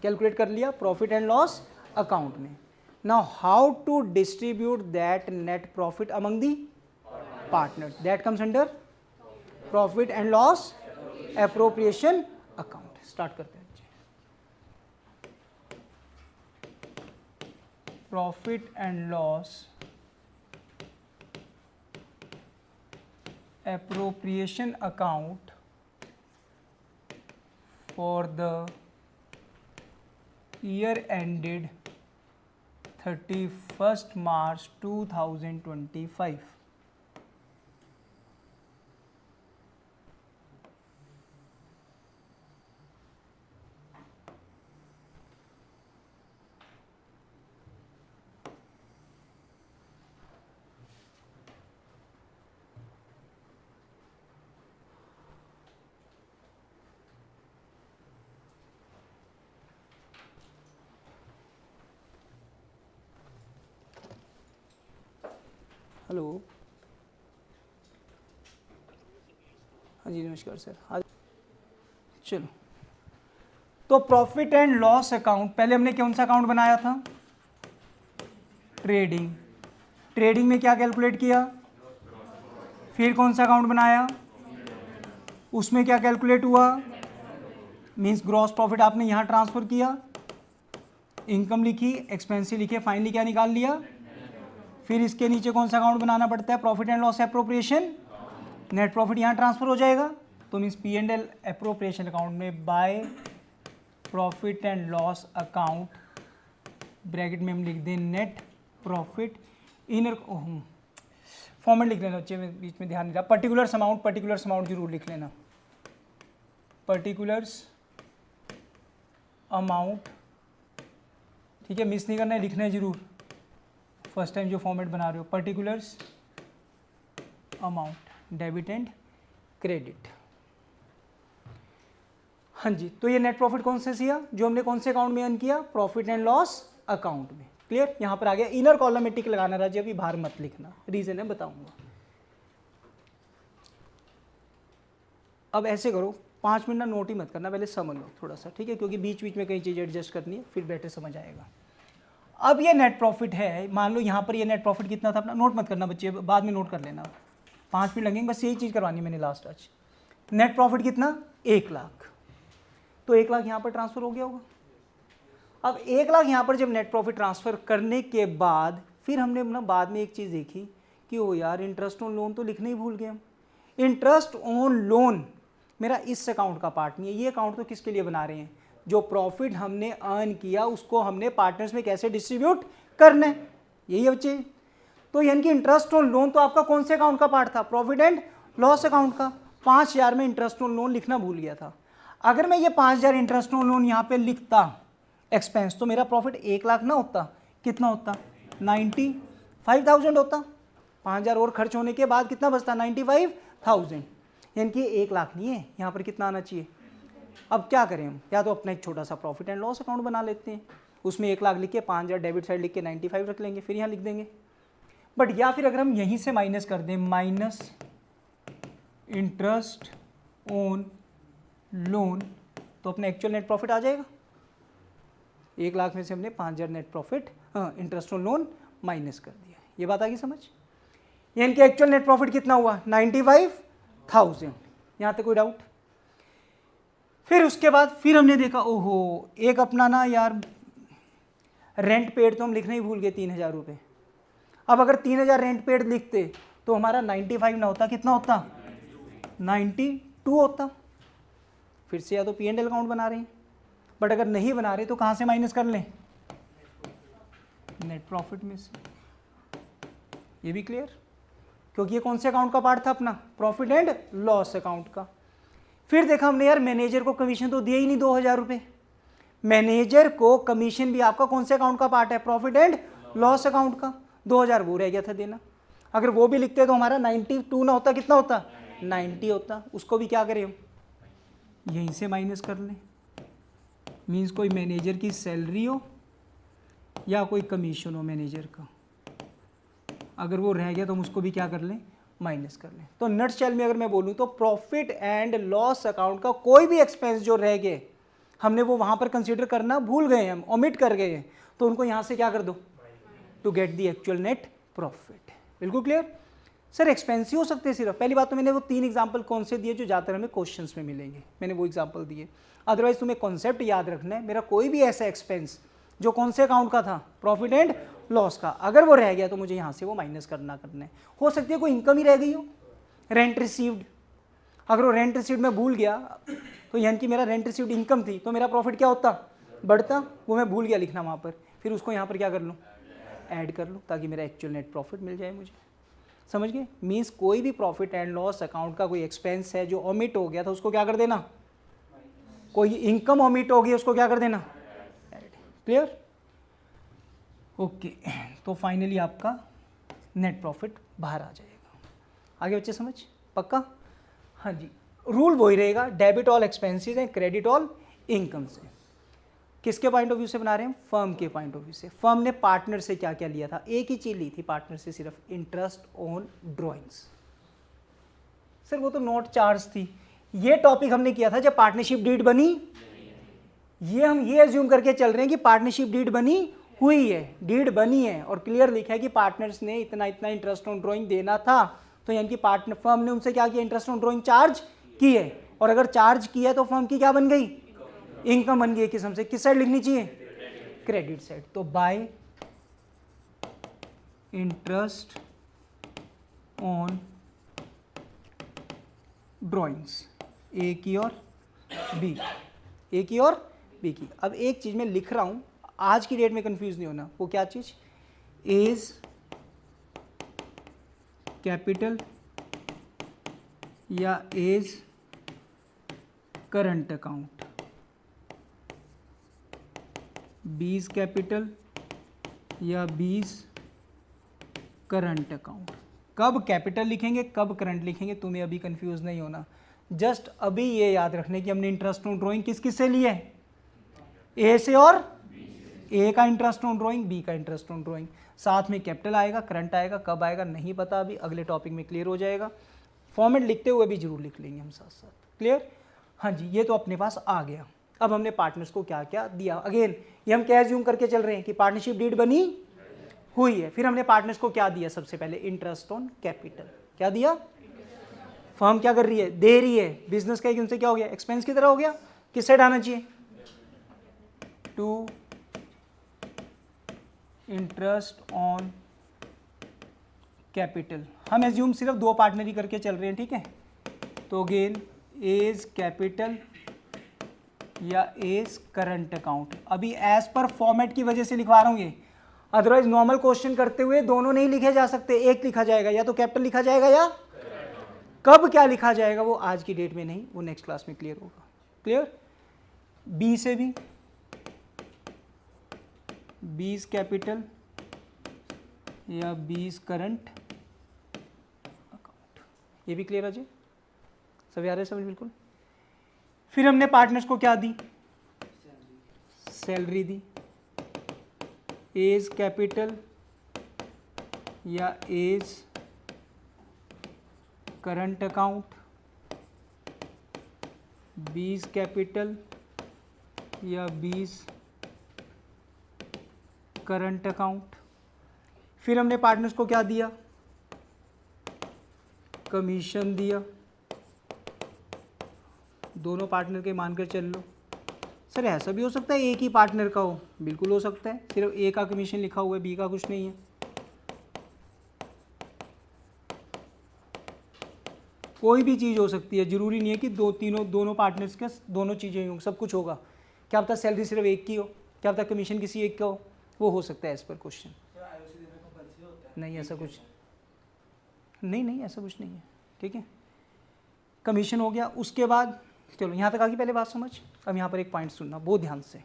कैलकुलेट कर लिया? प्रॉफिट एंड लॉस अकाउंट में। Now how to distribute that net profit among the partners, that comes under profit and loss appropriation account. Start करते हैं। प्रॉफिट एंड लॉस appropriation account for the year ended 31st March 2025। Hello, हाँ जी नमस्कार sir. हाँ चलो, तो प्रॉफिट एंड लॉस अकाउंट पहले हमने कौन सा अकाउंट बनाया था? ट्रेडिंग। ट्रेडिंग में क्या कैलकुलेट किया? फिर कौन सा अकाउंट बनाया? उसमें क्या कैलकुलेट हुआ? मीन्स ग्रॉस प्रॉफिट आपने यहाँ ट्रांसफर किया, इनकम लिखी, एक्सपेंसिव लिखे, फाइनली क्या निकाल लिया? फिर इसके नीचे कौन सा अकाउंट बनाना पड़ता है? Profit and loss appropriation. Net profit यहाँ ट्रांसफर हो जाएगा, तो means P and L appropriation account में by profit and loss account bracket में हम लिख दें नेट प्रॉफिट। इनर फॉर्मेट लिख लेना बच्चे, बीच में ध्यान नहीं रहा। पर्टिकुलर्स अमाउंट जरूर लिख लेना। पर्टिकुलर्स अमाउंट, ठीक है, मिस नहीं करना है, लिखना है जरूर। फर्स्ट टाइम जो फॉर्मेट बना रहे हो, particulars amount debit and credit. हाँ जी, तो ये नेट प्रॉफिट कौन से सिया जो हमने कौन से अकाउंट में अर्न किया? प्रॉफिट एंड लॉस अकाउंट में। क्लियर? यहां पर आ गया। इनर कॉलम में टिक लगाना राजी, अभी बाहर मत लिखना, रीजन है बताऊंगा। अब ऐसे करो, 5 मिनट ना नोट ही मत करना, पहले समझ लो थोड़ा सा, ठीक है, क्योंकि बीच बीच में कई चीज़ें एडजस्ट करनी है, फिर बेटर समझ आएगा। अब ये नेट प्रॉफिट है, मान लो यहाँ पर ये नेट प्रॉफिट कितना था अपना, नोट मत करना बच्चे, बाद में नोट कर लेना, 5 मिनट लगेंगे, बस यही चीज़ करवानी मैंने लास्ट आज। नेट प्रॉफिट कितना? 1 लाख। तो 1 लाख यहाँ पर ट्रांसफर हो गया होगा। अब 1 लाख यहाँ पर जब नेट प्रॉफिट ट्रांसफर करने के बाद फिर हमने ना बाद में एक चीज़ देखी कि ओ यार इंटरेस्ट ऑन लोन तो लिखना ही भूल गए हम। इंटरेस्ट ऑन लोन मेरा इस अकाउंट का पार्ट नहीं है। ये अकाउंट तो किसके लिए बना रहे हैं? जो प्रॉफिट हमने अर्न किया उसको हमने पार्टनर्स में कैसे डिस्ट्रीब्यूट करना है, यही है बच्चे। तो यानी कि इंटरेस्ट ऑन लोन तो आपका कौन से अकाउंट का पार्ट था? प्रॉफिट एंड लॉस अकाउंट का। 5000 में इंटरेस्ट ऑन लोन लिखना भूल गया था। अगर मैं ये 5000 इंटरेस्ट ऑन लोन यहाँ पे लिखता एक्सपेंस, तो मेरा प्रॉफिट 1 लाख ना होता, कितना होता? 95,000 होता। 5000 और खर्च होने के बाद कितना बचता? 95,000। यानी कि 1 लाख नहीं है, यहाँ पर कितना आना चाहिए? अब क्या करें हम? या तो अपना एक छोटा सा प्रॉफिट एंड लॉस अकाउंट बना लेते हैं, उसमें 1 लाख लिख के 5000 डेबिट साइड लिख के 95 रख लेंगे, फिर यहाँ लिख देंगे। बट या फिर अगर हम यहीं से माइनस कर दें, माइनस इंटरेस्ट ऑन लोन, तो अपना एक्चुअल नेट प्रॉफिट आ जाएगा। 1 लाख में से हमने 5000 net profit interest on loan minus कर दिया। ये बात आ गई समझ? यानी कि एक्चुअल नेट प्रॉफिट कितना हुआ? 95,000। यहाँ तक कोई डाउट? फिर उसके बाद फिर हमने देखा ओहो, एक अपना ना यार रेंट पेड तो हम लिखना ही भूल गए 3000 रुपये। अब अगर 3000 रेंट पेड लिखते तो हमारा 95 ना होता, कितना होता? 92 होता। फिर से या तो पी एंड एल अकाउंट बना रहे हैं, बट अगर नहीं बना रहे तो कहाँ से माइनस कर लें? नेट प्रॉफिट में से। ये भी क्लियर, क्योंकि ये कौन से अकाउंट का पार्ट था अपना? प्रॉफिट एंड लॉस अकाउंट का। फिर देखा हमने यार मैनेजर को कमीशन तो दिया ही नहीं 2000 रुपये। मैनेजर को कमीशन भी आपका कौन से अकाउंट का पार्ट है? प्रॉफिट एंड लॉस अकाउंट का। 2000 वो रह गया था देना। अगर वो भी लिखते तो हमारा 92 ना होता, कितना होता? 90 होता। उसको भी क्या करें हम? यहीं से माइनस कर लें। मीन्स कोई मैनेजर की सैलरी हो या कोई कमीशन हो मैनेजर का, अगर वो रह गया तो हम उसको भी क्या कर लें? माइनस कर लें। तो नटशेल में अगर मैं बोलूँ तो प्रॉफिट एंड लॉस अकाउंट का कोई भी एक्सपेंस जो रह गए, हमने वो वहाँ पर कंसीडर करना भूल गए हैं, हम ओमिट कर गए हैं, तो उनको यहाँ से क्या कर दो? To get the actual net profit. बिल्कुल क्लियर? सर एक्सपेंसिव हो सकते हैं सिर्फ। पहली बात तो मैंने वो 3 एग्जाम्पल कौन से दिए जो ज़्यादातर हमें क्वेश्चंस में मिलेंगे, मैंने वो एग्जाम्पल दिए। अदरवाइज तुम्हें कॉन्सेप्ट याद रखना है, मेरा कोई भी ऐसा एक्सपेंस जो कौन से अकाउंट का था? प्रॉफिट एंड लॉस का, अगर वो रह गया तो मुझे यहाँ से वो माइनस करना है। हो सकती है कोई इनकम ही रह गई हो, रेंट रिसीव्ड। अगर वो रेंट रिसीव्ड मैं भूल गया तो यानी कि मेरा रेंट रिसीव्ड इनकम थी, तो मेरा प्रॉफिट क्या होता? बढ़ता। वो मैं भूल गया लिखना वहाँ पर, फिर उसको यहाँ पर क्या कर लूँ? ऐड कर लूँ, ताकि मेरा एक्चुअल नेट प्रॉफिट मिल जाए मुझे। समझ गए? मीन्स कोई भी प्रॉफिट एंड लॉस अकाउंट का कोई एक्सपेंस है जो ओमिट हो गया था उसको क्या कर देना? कोई इनकम ओमिट हो गई उसको क्या कर देना? क्लियर? ओके, तो फाइनली आपका नेट प्रॉफिट बाहर आ जाएगा। आगे बच्चे समझ? पक्का? हाँ जी। रूल वही रहेगा, debit all expenses and credit all income से। किसके पॉइंट ऑफ व्यू से बना रहे हैं? फर्म के पॉइंट ऑफ व्यू से। फर्म ने पार्टनर से क्या क्या लिया था? एक ही चीज ली थी पार्टनर से, सिर्फ इंटरेस्ट ऑन ड्रॉइंग्स। सर वो तो नॉट चार्ज थी। ये टॉपिक हमने किया था जब पार्टनरशिप डीड बनी। ये हम ये एज्यूम करके चल रहे हैं कि पार्टनरशिप डीड बनी हुई है, डीड बनी है और क्लियर लिखा है कि पार्टनर्स ने इतना इतना इंटरेस्ट ऑन ड्रॉइंग देना था, तो यानी कि पार्टनर फर्म ने उनसे क्या किया? इंटरेस्ट ऑन ड्रॉइंग चार्ज की है। और अगर चार्ज किया है तो फर्म की क्या बन गई? इनकम बन गई किस्म से। किस साइड लिखनी चाहिए? Credit side. तो बाय इंटरेस्ट ऑन ड्रॉइंग्स, ए की और बी, ए की और बी की। अब एक चीज मैं लिख रहा हूं, आज की डेट में कंफ्यूज नहीं होना। वो क्या चीज? एज कैपिटल या एज करंट अकाउंट, बीज कैपिटल या बीज करंट अकाउंट। कब कैपिटल लिखेंगे कब करंट लिखेंगे तुम्हें अभी कंफ्यूज नहीं होना। जस्ट अभी ये याद रखने की हमने इंटरेस्ट ऑन ड्राइंग किस किस से ली है? ए से और ए का इंटरेस्ट ऑन ड्राइंग, बी का इंटरेस्ट ऑन ड्राइंग। साथ में कैपिटल आएगा, करंट आएगा, कब आएगा नहीं पता अभी, अगले टॉपिक में क्लियर हो जाएगा। फॉर्मेट लिखते हुए भी जरूर लिख लेंगे हम साथ साथ। क्लियर? हाँ जी, ये तो अपने पास आ गया। अब हमने पार्टनर्स को क्या क्या दिया। अगेन ये हम क्या एज्यूम करके चल रहे हैं कि पार्टनरशिप डीड बनी हुई है। फिर हमने पार्टनर्स को क्या दिया? सबसे पहले इंटरेस्ट ऑन कैपिटल। क्या दिया? फर्म क्या कर रही है? दे रही है। बिजनेस का एक उनसे क्या हो गया? एक्सपेंस की तरह हो गया। किस साइड आना चाहिए? To interest on capital. हम एज्यूम सिर्फ 2 पार्टनर ही करके चल रहे हैं, ठीक है? तो अगेन एज कैपिटल या एज करंट अकाउंट। अभी एज पर फॉर्मेट की वजह से लिखवा रहा हूं ये, अदरवाइज नॉर्मल क्वेश्चन करते हुए दोनों नहीं लिखे जा सकते, एक लिखा जाएगा, या तो कैपिटल लिखा जाएगा या कब क्या लिखा जाएगा वो आज की डेट में नहीं, वो नेक्स्ट क्लास में क्लियर होगा। क्लियर? बी से भी बीज कैपिटल या बीज करंट अकाउंट। ये भी क्लियर है जी? सब यार है समझ? बिल्कुल। फिर हमने पार्टनर्स को क्या दी? सैलरी दी। एज कैपिटल या एज करंट अकाउंट, बीज कैपिटल या बीज करंट अकाउंट। फिर हमने पार्टनर्स को क्या दिया? कमीशन दिया। दोनों पार्टनर के मानकर चल लो। सर ऐसा भी हो सकता है एक ही पार्टनर का हो? बिल्कुल हो सकता है, सिर्फ ए का कमीशन लिखा हुआ है, बी का कुछ नहीं है। कोई भी चीज़ हो सकती है, जरूरी नहीं है कि दोनों पार्टनर्स के दोनों चीज़ें हों, सब कुछ होगा। क्या पता सैलरी सिर्फ एक की हो, क्या पता कमीशन किसी एक का हो, वो सकता है एज पर क्वेश्चन। नहीं ऐसा कुछ नहीं ऐसा कुछ नहीं है, ठीक है। कमीशन हो गया, उसके बाद चलो यहाँ तक आगे पहले बात समझ। अब यहाँ पर एक पॉइंट सुनना बहुत ध्यान से,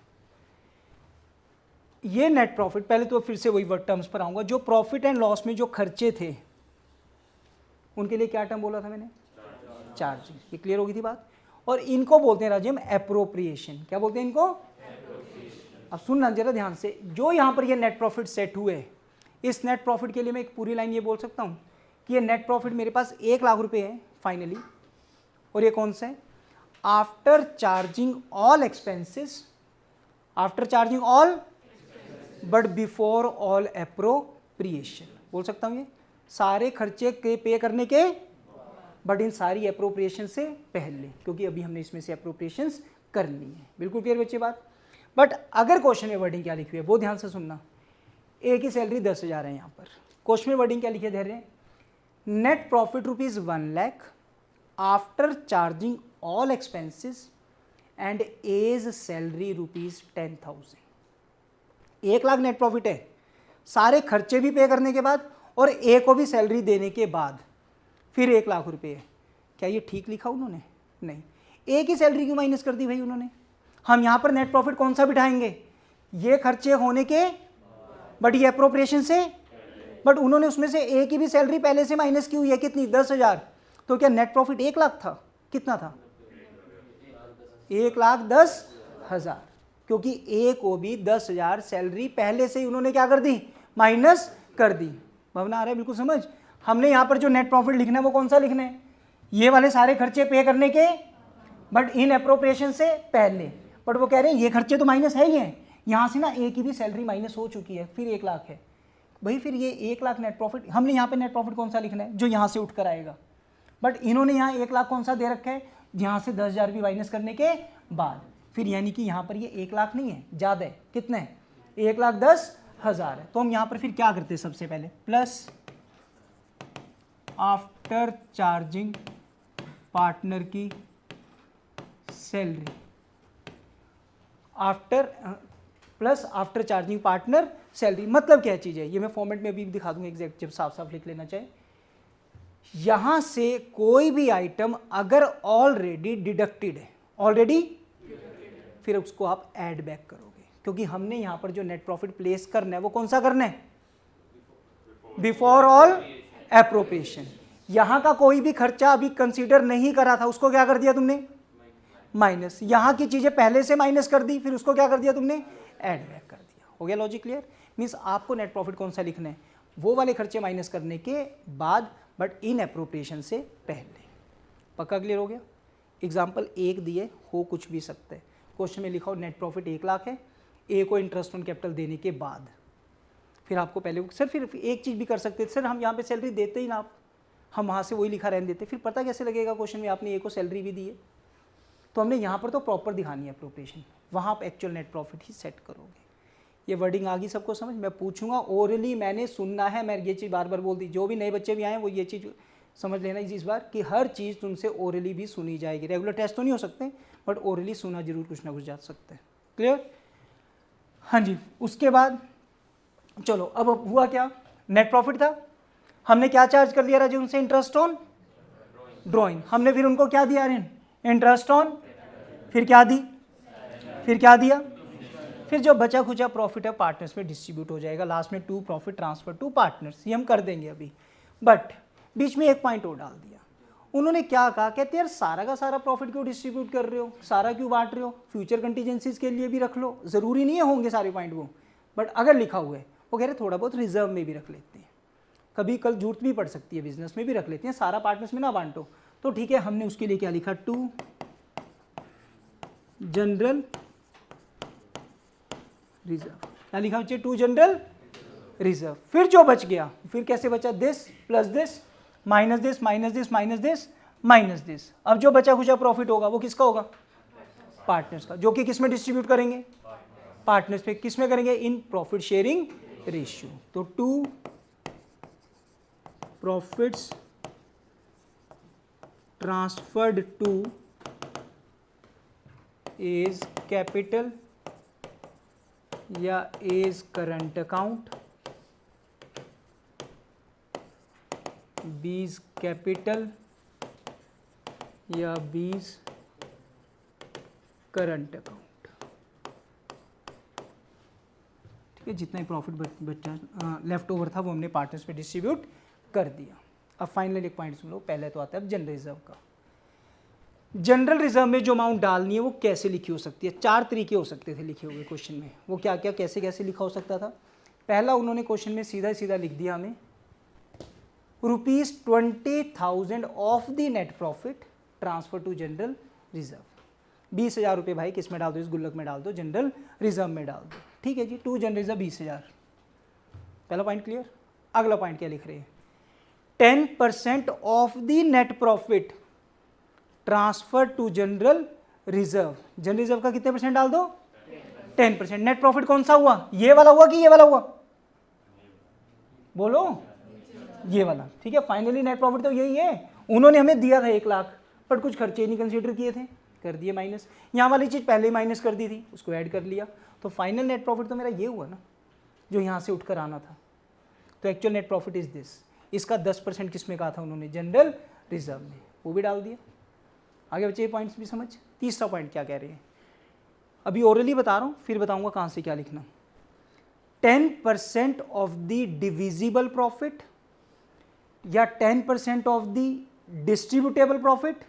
ये नेट प्रॉफिट, पहले तो फिर से वही वर्ड टर्म्स पर आऊँगा। जो प्रॉफिट एंड लॉस में जो खर्चे थे उनके लिए क्या टर्म बोला था मैंने? चार्जिंग। ये क्लियर हो गई थी बात। और इनको बोलते हैं राजीव एप्रोप्रिएशन। क्या बोलते हैं इनको? अब सुनना जरा ध्यान से, जो यहाँ पर ये नेट प्रॉफिट सेट हुए, इस नेट प्रॉफिट के लिए मैं एक पूरी लाइन ये बोल सकता हूँ कि ये नेट प्रॉफिट मेरे पास 1 लाख रुपए है फाइनली, और ये कौन सा है? After charging all expenses, after charging all but before all appropriation. बोल सकता हूँ ये सारे खर्चे के पे करने के, बट इन सारी एप्रोप्रिएशन से पहले, क्योंकि अभी हमने इसमें से एप्रोप्रिएशन कर ली है। बिल्कुल क्लियर बच्चे बात। बट अगर क्वेश्चन में वर्डिंग क्या लिखी हुई है बहुत ध्यान से सुनना। ए की सैलरी 10,000 है, यहाँ पर क्वेश्चन में वर्डिंग क्या लिखे Dhairya? Net profit rupees 1 lakh after charging all expenses and as salary rupees 10,000। 1 lakh net profit है, सारे खर्चे भी पे करने के बाद और ए को भी सैलरी देने के बाद फिर 1 लाख रुपए है। क्या ये ठीक लिखा उन्होंने? नहीं। ए की सैलरी क्यों माइनस कर दी भाई उन्होंने? हम यहाँ पर नेट प्रॉफिट कौन सा बिठाएंगे? ये खर्चे होने के बट ये एप्रोप्रिएशन से, बट उन्होंने उसमें से ए की भी सैलरी पहले से माइनस की हुई है। कितनी? 10,000। तो क्या नेट प्रॉफिट 1 लाख था? कितना था? 1,10,000, क्योंकि ए को भी 10,000 सैलरी पहले से ही उन्होंने क्या कर दी? माइनस कर दी। भावना आ रहा है बिल्कुल समझ? हमने यहाँ पर जो नेट प्रॉफिट लिखना है वो कौन सा लिखना है? ये वाले सारे खर्चे पे करने के बट इन एप्रोप्रिएशन से पहले। बट वो कह रहे हैं ये खर्चे तो माइनस है ही हैं, यहाँ से ना ए की भी सैलरी माइनस हो चुकी है, फिर 1 लाख है भाई। फिर ये 1 लाख नेट प्रॉफिट, हमने यहाँ पे नेट प्रॉफिट कौन सा लिखना है? जो यहाँ से उठकर आएगा। बट इन्होंने यहाँ 1 लाख कौन सा दे रखा है? यहाँ से 10,000 भी माइनस करने के बाद, फिर यानी कि यहाँ पर ये 1 लाख नहीं है, ज़्यादा है। कितने है? 1,10,000 है। तो हम यहाँ पर फिर क्या करते हैं? सबसे पहले प्लस आफ्टर चार्जिंग पार्टनर की salary, after plus after charging partner salary. मतलब क्या चीज़ है ये मैं फॉर्मेट में अभी दिखा दूंगा एग्जैक्ट, जब साफ साफ लिख लेना चाहे। यहां से कोई भी आइटम अगर ऑलरेडी डिडक्टेड है, ऑलरेडी, फिर उसको आप ऐड बैक करोगे, क्योंकि हमने यहां पर जो नेट प्रॉफिट प्लेस करना है वो कौन सा करना है? Before all appropriation. यहां का कोई भी खर्चा अभी कंसीडर नहीं करा था, उसको क्या कर दिया तुमने? माइनस। यहां की चीजें पहले से माइनस कर दी, फिर उसको क्या कर दिया तुमने? ऐड बैक कर दिया। हो गया लॉजिक क्लियर? मींस आपको नेट प्रॉफिट कौन सा लिखना है? वो वाले खर्चे माइनस करने के बाद बट इन एप्रोप्रिएशन से पहले। पक्का क्लियर हो गया? एग्जाम्पल 1 दिए, हो कुछ भी सकता है। क्वेश्चन में लिखा हो नेट प्रॉफिट 1 लाख है, ए को इंटरेस्ट ऑन कैपिटल देने के बाद। फिर आपको पहले सर फिर एक चीज़ भी कर सकते थे, सर हम यहाँ पे सैलरी देते ही ना, आप हम वहाँ से वही लिखा रहने देते, फिर पता कैसे लगेगा क्वेश्चन में आपने ए को सैलरी भी दी है? तो हमने यहाँ पर तो प्रॉपर दिखानी है एप्रोप्रिएशन, वहाँ आप एक्चुअल नेट प्रॉफिट ही सेट करोगे। ये वर्डिंग आ गई सबको समझ? मैं पूछूंगा ओरली, मैंने सुनना है, मैं ये चीज़ बार बार बोल दी। जो भी नए बच्चे भी आए वो ये चीज़ समझ लेना इस बार कि हर चीज़ तुमसे ओरली भी सुनी जाएगी। रेगुलर टेस्ट तो नहीं हो सकते, बट ओरली सुना जरूर कुछ ना कुछ जा सकता है। क्लियर? हाँ जी। उसके बाद चलो, अब हुआ क्या? नेट प्रॉफिट था, हमने क्या चार्ज कर दिया राजू उनसे? Interest on drawing. हमने फिर उनको क्या दिया? इंटरेस्ट ऑन, फिर क्या दी? फिर क्या दिया? फिर जो बचा खुचा प्रॉफिट है पार्टनर्स में डिस्ट्रीब्यूट हो जाएगा। लास्ट में to profit transfer to partners, ये हम कर देंगे अभी। बट बीच में एक पॉइंट और डाल दिया उन्होंने। क्या कहा? कहते यार सारा का सारा प्रॉफिट क्यों डिस्ट्रीब्यूट कर रहे हो, सारा क्यों बांट रहे हो? फ्यूचर कंटीजेंसीज के लिए भी रख लो, जरूरी नहीं है होंगे सारे पॉइंट वो, बट अगर लिखा हुआ है वो कह रहे थोड़ा बहुत रिजर्व में भी रख लेते हैं, कभी कल जरूरत भी पड़ सकती है, बिजनेस में भी रख लेते हैं, सारा पार्टनर्स में ना बांटो। तो ठीक है, हमने उसके लिए क्या लिखा? To general reserve. क्या लिखा बच्चे? To general reserve. फिर जो बच गया, फिर कैसे बचा? This plus this minus this minus this minus this minus this. अब जो बचा खुचा प्रॉफिट होगा वो किसका होगा? पार्टनर्स का, जो कि किस में डिस्ट्रीब्यूट करेंगे? पार्टनर्स पे। किस में करेंगे? In profit sharing ratio. तो to profits transferred to as capital या एज करंट अकाउंट, बीज कैपिटल या बीज करंट अकाउंट। ठीक है, जितना ही प्रॉफिट बचा लेफ्ट ओवर था वो हमने पार्टनर्स पे डिस्ट्रीब्यूट कर दिया। अब फाइनल एक पॉइंट सुन लो, पहले तो आता है अब जनरल रिजर्व का। जनरल रिजर्व में जो अमाउंट डालनी है वो कैसे लिखी हो सकती है? 4 तरीके हो सकते थे लिखे हुए क्वेश्चन में। वो क्या क्या कैसे कैसे लिखा हो सकता था? पहला, उन्होंने क्वेश्चन में सीधा सीधा लिख दिया हमें ₹20,000 of the net profit transfer to general reserve. 20,000 रुपये भाई किस में डाल दो? इस गुल्लक में डाल दो, जनरल रिजर्व में डाल दो। ठीक है जी, टू जनरल रिजर्व 20,000। पहला पॉइंट क्लियर। अगला पॉइंट क्या लिख रहे हैं? 10% of the net profit transfer to general reserve. General reserve का कितने परसेंट डाल दो? 10%। नेट प्रॉफिट कौन सा हुआ? ये वाला हुआ कि ये वाला हुआ? बोलो, ये वाला। ठीक है, फाइनली नेट प्रॉफिट तो यही है। उन्होंने हमें दिया था 1 लाख, पर कुछ खर्चे नहीं कंसीडर किए थे, कर दिए माइनस। यहाँ वाली चीज़ पहले ही माइनस कर दी थी, उसको ऐड कर लिया, तो फाइनल नेट प्रॉफिट तो मेरा ये हुआ ना, जो यहाँ से उठकर आना था। तो actual net profit is this. इसका 10% किस में कहा था उन्होंने? जनरल रिजर्व में, वो भी डाल दिया। आगे बच्चे ये पॉइंट्स भी समझ। तीसरा पॉइंट क्या कह रहे हैं? अभी ओरली बता रहा हूँ, फिर बताऊंगा कहाँ से क्या लिखना। 10% ऑफ द डिविजिबल प्रॉफिट या 10% ऑफ द डिस्ट्रीब्यूटेबल प्रॉफिट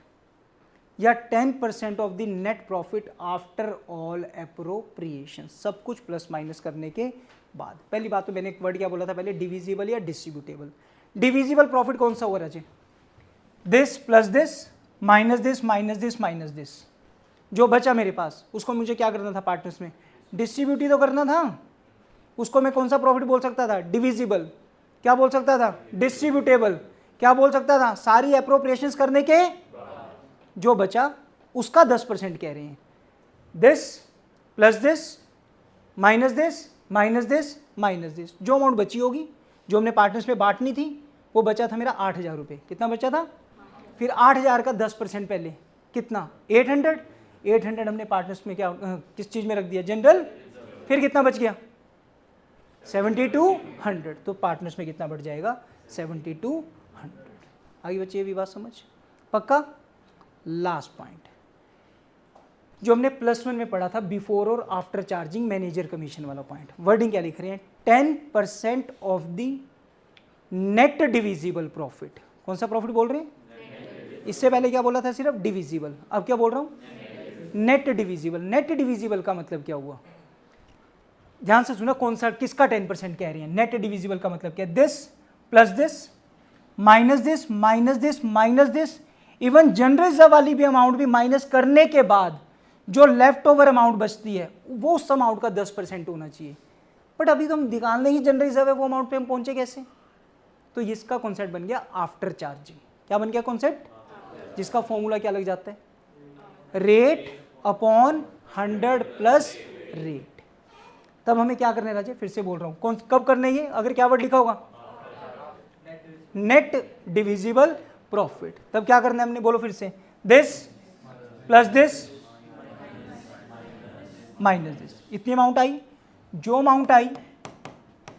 या 10% of the net profit after all appropriation. सब कुछ प्लस माइनस करने के बाद। पहली बात तो मैंने एक वर्ड क्या बोला था पहले? डिविजिबल या डिस्ट्रीब्यूटेबल। डिविजिबल प्रॉफिट कौन सा हुआ Raje? This plus this minus this minus this minus this. जो बचा मेरे पास उसको मुझे क्या करना था पार्टनर्स में? डिस्ट्रीब्यूट ही तो करना था। उसको मैं कौन सा प्रॉफिट बोल सकता था? डिविजिबल। क्या बोल सकता था? डिस्ट्रीब्यूटेबल। क्या बोल सकता था? सारी एप्रोप्रिएशंस करने के जो बचा उसका 10% कह रहे हैं। This plus this minus this minus this minus this. जो अमाउंट बची होगी, जो हमने पार्टनर्स में बांटनी थी, वो बचा था मेरा 8,000 रुपये। कितना बचा था? फिर 8,000 का 10% पहले कितना? 800। 800 हमने पार्टनर्स में क्या किस चीज़ में रख दिया? जनरल। फिर कितना बच गया? 7,200। तो पार्टनर्स में कितना बढ़ जाएगा? 7,200। आगे बच्चे ये भी बात समझ पक्का। लास्ट पॉइंट जो हमने +1 में पढ़ा था, बिफोर और आफ्टर चार्जिंग मैनेजर कमीशन वाला पॉइंट। वर्डिंग क्या लिख रहे हैं? 10% of the net divisible profit. कौन सा प्रॉफिट बोल रहे हैं? इससे पहले क्या बोला था? सिर्फ डिविजिबल। अब क्या बोल रहा हूं? Net divisible. नेट डिविजिबल का मतलब क्या हुआ? ध्यान से सुना, कौन सा किसका 10% कह रहे हैं? नेट डिविजिबल का मतलब क्या? This plus this minus this minus this minus this. Even general reserve वाली भी अमाउंट भी माइनस करने के बाद जो लेफ्ट ओवर अमाउंट बचती है वो उस अमाउंट का 10% होना चाहिए। बट अभी तो हम निकालने ही जनरल रिजर्व है, वो अमाउंट पे हम पहुंचे कैसे? तो इसका कॉन्सेप्ट बन गया आफ्टर चार्जिंग। क्या बन गया कॉन्सेप्ट? जिसका फॉर्मूला क्या लग जाता है? Rate upon 100 plus rate. तब हमें क्या करना है राजे? फिर से बोल रहा हूं, कब करना है ये? अगर क्या वर्ड लिखा होगा? Net divisible profit. तब क्या करना है हमने? बोलो फिर से। This plus this minus this. इतनी अमाउंट आई। जो अमाउंट आई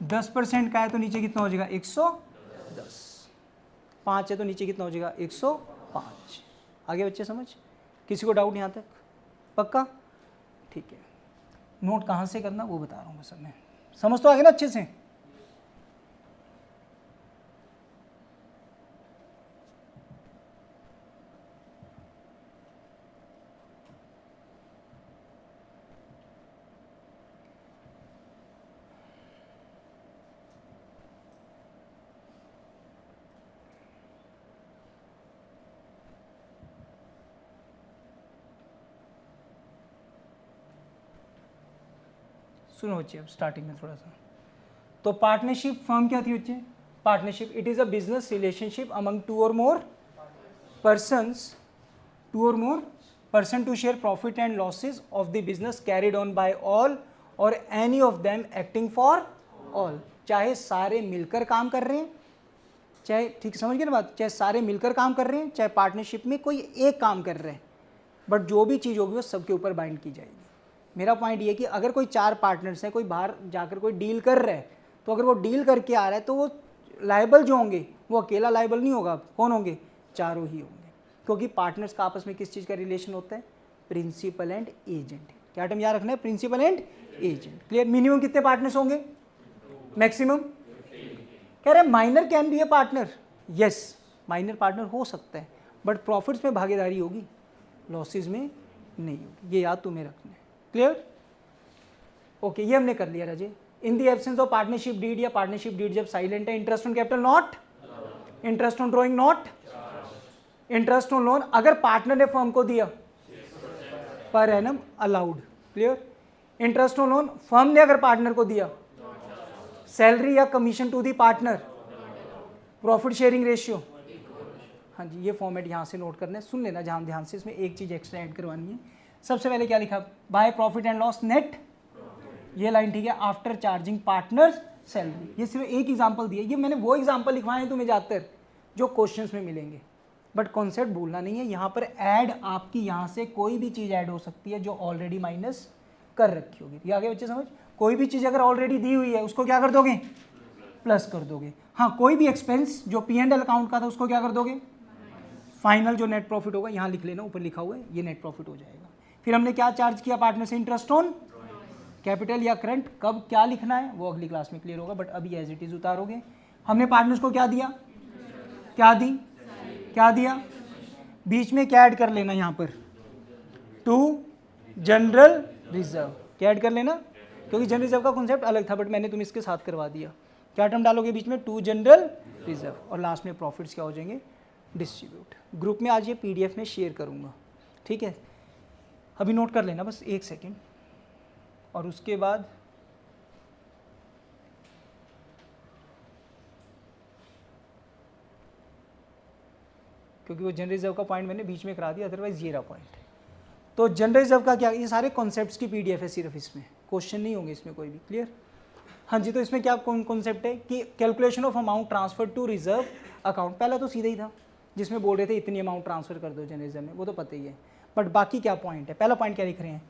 10% का है तो नीचे कितना हो जाएगा? 110। 5 है तो नीचे कितना हो जाएगा? 105। आगे बच्चे समझ? किसी को डाउट यहाँ तक? पक्का? ठीक है। नोट कहाँ से करना वो बता रहा हूँ बस मैं। समझ तो आ गया ना अच्छे से? सुनो बच्चे, अब स्टार्टिंग में थोड़ा सा तो पार्टनरशिप फर्म क्या थी बच्चे? Partnership it is a business relationship among 2 or more persons to share profit and losses of the business carried on by all or any of them acting for all। चाहे सारे मिलकर काम कर रहे हैं, चाहे, ठीक समझ गए ना बात, चाहे सारे मिलकर काम कर रहे हैं, चाहे पार्टनरशिप में कोई एक काम कर रहे हैं, बट जो भी चीज़ होगी वो सबके ऊपर बाइंड की जाएगी। मेरा पॉइंट ये है कि अगर कोई 4 पार्टनर्स हैं, कोई बाहर जाकर कोई डील कर रहा है, तो अगर वो डील करके आ रहा है तो वो लायबल जो होंगे वो अकेला लायबल नहीं होगा, कौन होंगे, चारों ही होंगे, क्योंकि पार्टनर्स का आपस में किस चीज़ का रिलेशन होता है, प्रिंसिपल एंड एजेंट। क्या टर्म याद रखना है, principal and agent. Clear. Minimum कितने पार्टनर्स होंगे, मैक्सिमम, कह रहे minor can be a partner, yes minor partner हो सकता है, बट प्रॉफिट्स में भागीदारी होगी, लॉसेस में नहीं होगी, ये याद तुम्हें रखना है। क्लियर, ओके, ये हमने कर लिया Raje. In the absence of partnership deed, या पार्टनरशिप डीड जब साइलेंट है, interest on capital not, interest on drawing not, interest on loan अगर पार्टनर ने फर्म को दिया पर एनम allowed. Clear. Interest on loan firm ने अगर पार्टनर को दिया, सैलरी या commission to the partner, profit sharing ratio, हाँ जी ये फॉर्मेट यहाँ से नोट करना है, सुन लेना जहाँ ध्यान से, इसमें एक चीज़ एक्स्ट्रा ऐड करवानी है। सबसे पहले क्या लिखा, bye profit and loss net, ये लाइन ठीक है, आफ्टर चार्जिंग पार्टनर्स सैलरी। ये सिर्फ एक एग्जांपल दिया, ये मैंने वो एग्जांपल लिखवाए हैं तुम्हें ज़्यादातर जो क्वेश्चंस में मिलेंगे, बट कॉन्सेप्ट भूलना नहीं है। यहाँ पर ऐड आपकी यहाँ से कोई भी चीज़ ऐड हो सकती है जो ऑलरेडी माइनस कर रखी होगी। ये आगे बच्चे समझ, कोई भी चीज़ अगर ऑलरेडी दी हुई है उसको क्या कर दोगे, प्लस कर दोगे। हाँ, कोई भी एक्सपेंस जो P&L अकाउंट का था उसको क्या कर दोगे, फाइनल जो नेट प्रॉफिट होगा यहाँ लिख लेना, ऊपर लिखा हुआ है, ये नेट प्रॉफिट हो जाएगा। फिर हमने क्या चार्ज किया पार्टनर से, इंटरेस्ट ऑन कैपिटल या करंट, कब क्या लिखना है वो अगली क्लास में क्लियर होगा, बट अभी एज इट इज उतारोगे। हमने पार्टनर्स को क्या दिया, क्या दी, क्या दिया, बीच में क्या ऐड कर लेना यहाँ पर, टू जनरल रिजर्व, क्या ऐड कर लेना, क्योंकि जनरल रिजर्व का कॉन्सेप्ट अलग था, बट मैंने तुम इसके साथ करवा दिया। क्या टर्म डालोगे बीच में, टू जनरल रिजर्व, और लास्ट में प्रॉफिट्स क्या हो जाएंगे, डिस्ट्रीब्यूट। ग्रुप में आज ये PDF में शेयर करूँगा, ठीक है, अभी नोट कर लेना बस एक सेकेंड, और उसके बाद क्योंकि वो जनरल रिजर्व का पॉइंट मैंने बीच में करा दिया, अदरवाइज ये रहा पॉइंट। तो जनरल रिजर्व का क्या, ये सारे कॉन्सेप्ट्स की PDF है सिर्फ, इसमें क्वेश्चन नहीं होंगे इसमें कोई भी। क्लियर, हाँ जी। तो इसमें क्या कॉन्सेप्ट है कि calculation of amount transfer to reserve account, पहला तो सीधा ही था जिसमें बोल रहे थे इतनी अमाउंट ट्रांसफर कर दो जनरल रिजर्व में, वो तो पता ही है, बट बाकी क्या पॉइंट है, पहला पॉइंट क्या लिख रहे हैं,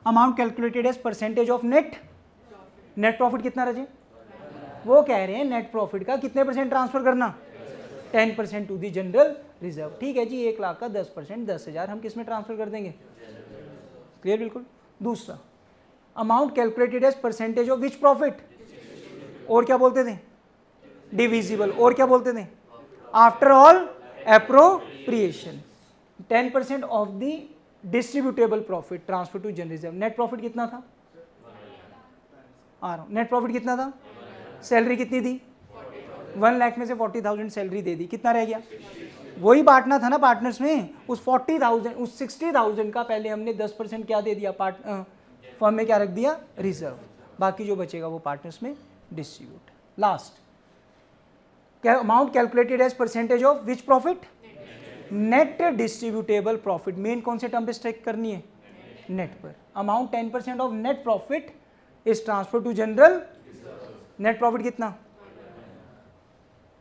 amount calculated as percentage of net, net profit कितना रजे, वो कह रहे हैं नेट प्रॉफिट का कितने % ट्रांसफर करना, 10% टू दी जनरल रिजर्व। ठीक है जी, 1 लाख का 10%, 10,000 हम किस में ट्रांसफर कर देंगे, क्लियर बिल्कुल। दूसरा, amount calculated as percentage of which profit, और क्या बोलते थे, डिविजिबल, और क्या बोलते थे, after all appropriation, 10% of the distributable profit transfer to general reserve. Net profit कितना था, आ रहा हूं, नेट प्रॉफिट कितना था, सैलरी कितनी थी, 1 लाख में से 40,000 सैलरी दे दी, कितना रह गया, वही बांटना था ना पार्टनर्स में, उस 40,000 उस 60,000 का पहले हमने 10% क्या दे दिया, फर्म में क्या रख दिया, रिजर्व, बाकी जो बचेगा वो पार्टनर्स में डिस्ट्रीब्यूट। लास्ट, क्या amount calculated as percentage of which profit, net distributable profit, main कौन से टर्म पे स्ट्राइक करनी है, नेट पर। Amount 10% of net profit is transfer to general, net profit कितना,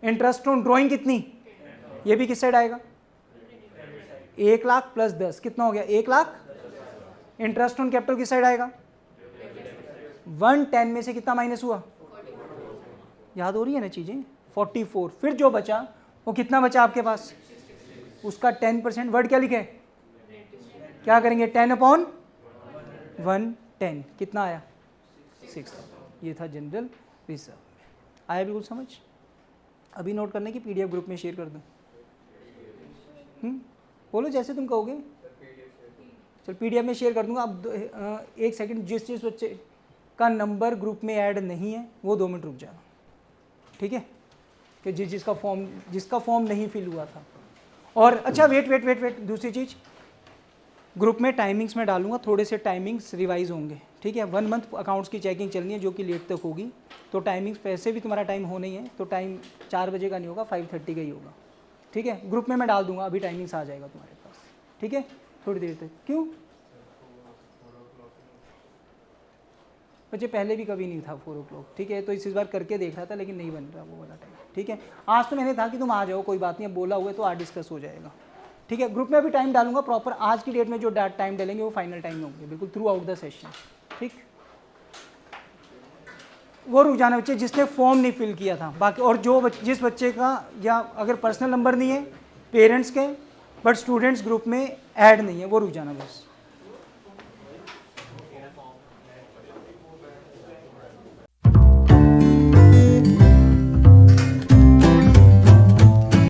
इंटरेस्ट ऑन ड्रॉइंग कितनी, ये भी किस साइड आएगा, 1 लाख प्लस 10 कितना हो गया, 1 लाख, इंटरेस्ट ऑन कैपिटल किस साइड आएगा, 110 में से कितना माइनस हुआ, याद हो रही है ना चीजें, 44, फिर जो बचा वो कितना बचा आपके पास, उसका 10%, वर्ड क्या लिखे, क्या करेंगे, 10/110 कितना आया, 6। ये था जनरल रिजर्व। आया बिल्कुल समझ, अभी नोट करने की PDF ग्रुप में शेयर कर दूं, बोलो जैसे तुम कहोगे, चल PDF में शेयर कर दूंगा। अब 1 सेकंड, जिस बच्चे का नंबर ग्रुप में ऐड नहीं है वो 2 मिनट रुक जाना, ठीक है, कि जिसका फॉर्म नहीं फिल हुआ था। और अच्छा वेट, दूसरी चीज़, ग्रुप में टाइमिंग्स में डालूंगा, थोड़े से टाइमिंग्स रिवाइज होंगे, ठीक है। 1 मंथ अकाउंट्स की चेकिंग चलनी है जो कि लेट तक होगी, तो टाइमिंग्स वैसे भी तुम्हारा टाइम हो नहीं है, तो टाइम 4 बजे का नहीं होगा, 5:30 का ही होगा, ठीक है। ग्रुप में मैं डाल दूंगा, अभी टाइमिंग्स आ जाएगा तुम्हारे पास, ठीक है, थोड़ी देर तक। क्यों बच्चे, पहले भी कभी नहीं था 4 o'clock, ठीक है, तो इस बार करके देख रहा था लेकिन नहीं बन रहा वो वाला टाइम। ठीक है, आज तो मैंने था कि तुम आ जाओ, कोई बात नहीं, अब बोला हुआ है तो आज डिस्कस हो जाएगा, ठीक है। ग्रुप में अभी टाइम डालूंगा प्रॉपर, आज की डेट में जो टाइम डालेंगे वो फाइनल टाइम में होंगे, बिल्कुल थ्रू आउट द सेशन, ठीक। वो रुक जाना बच्चे जिसने फॉर्म नहीं फिल किया था, बाकी और जो जिस बच्चे का या अगर पर्सनल नंबर नहीं है पेरेंट्स के बट स्टूडेंट्स ग्रुप में ऐड नहीं है, वो रुक जाना बस।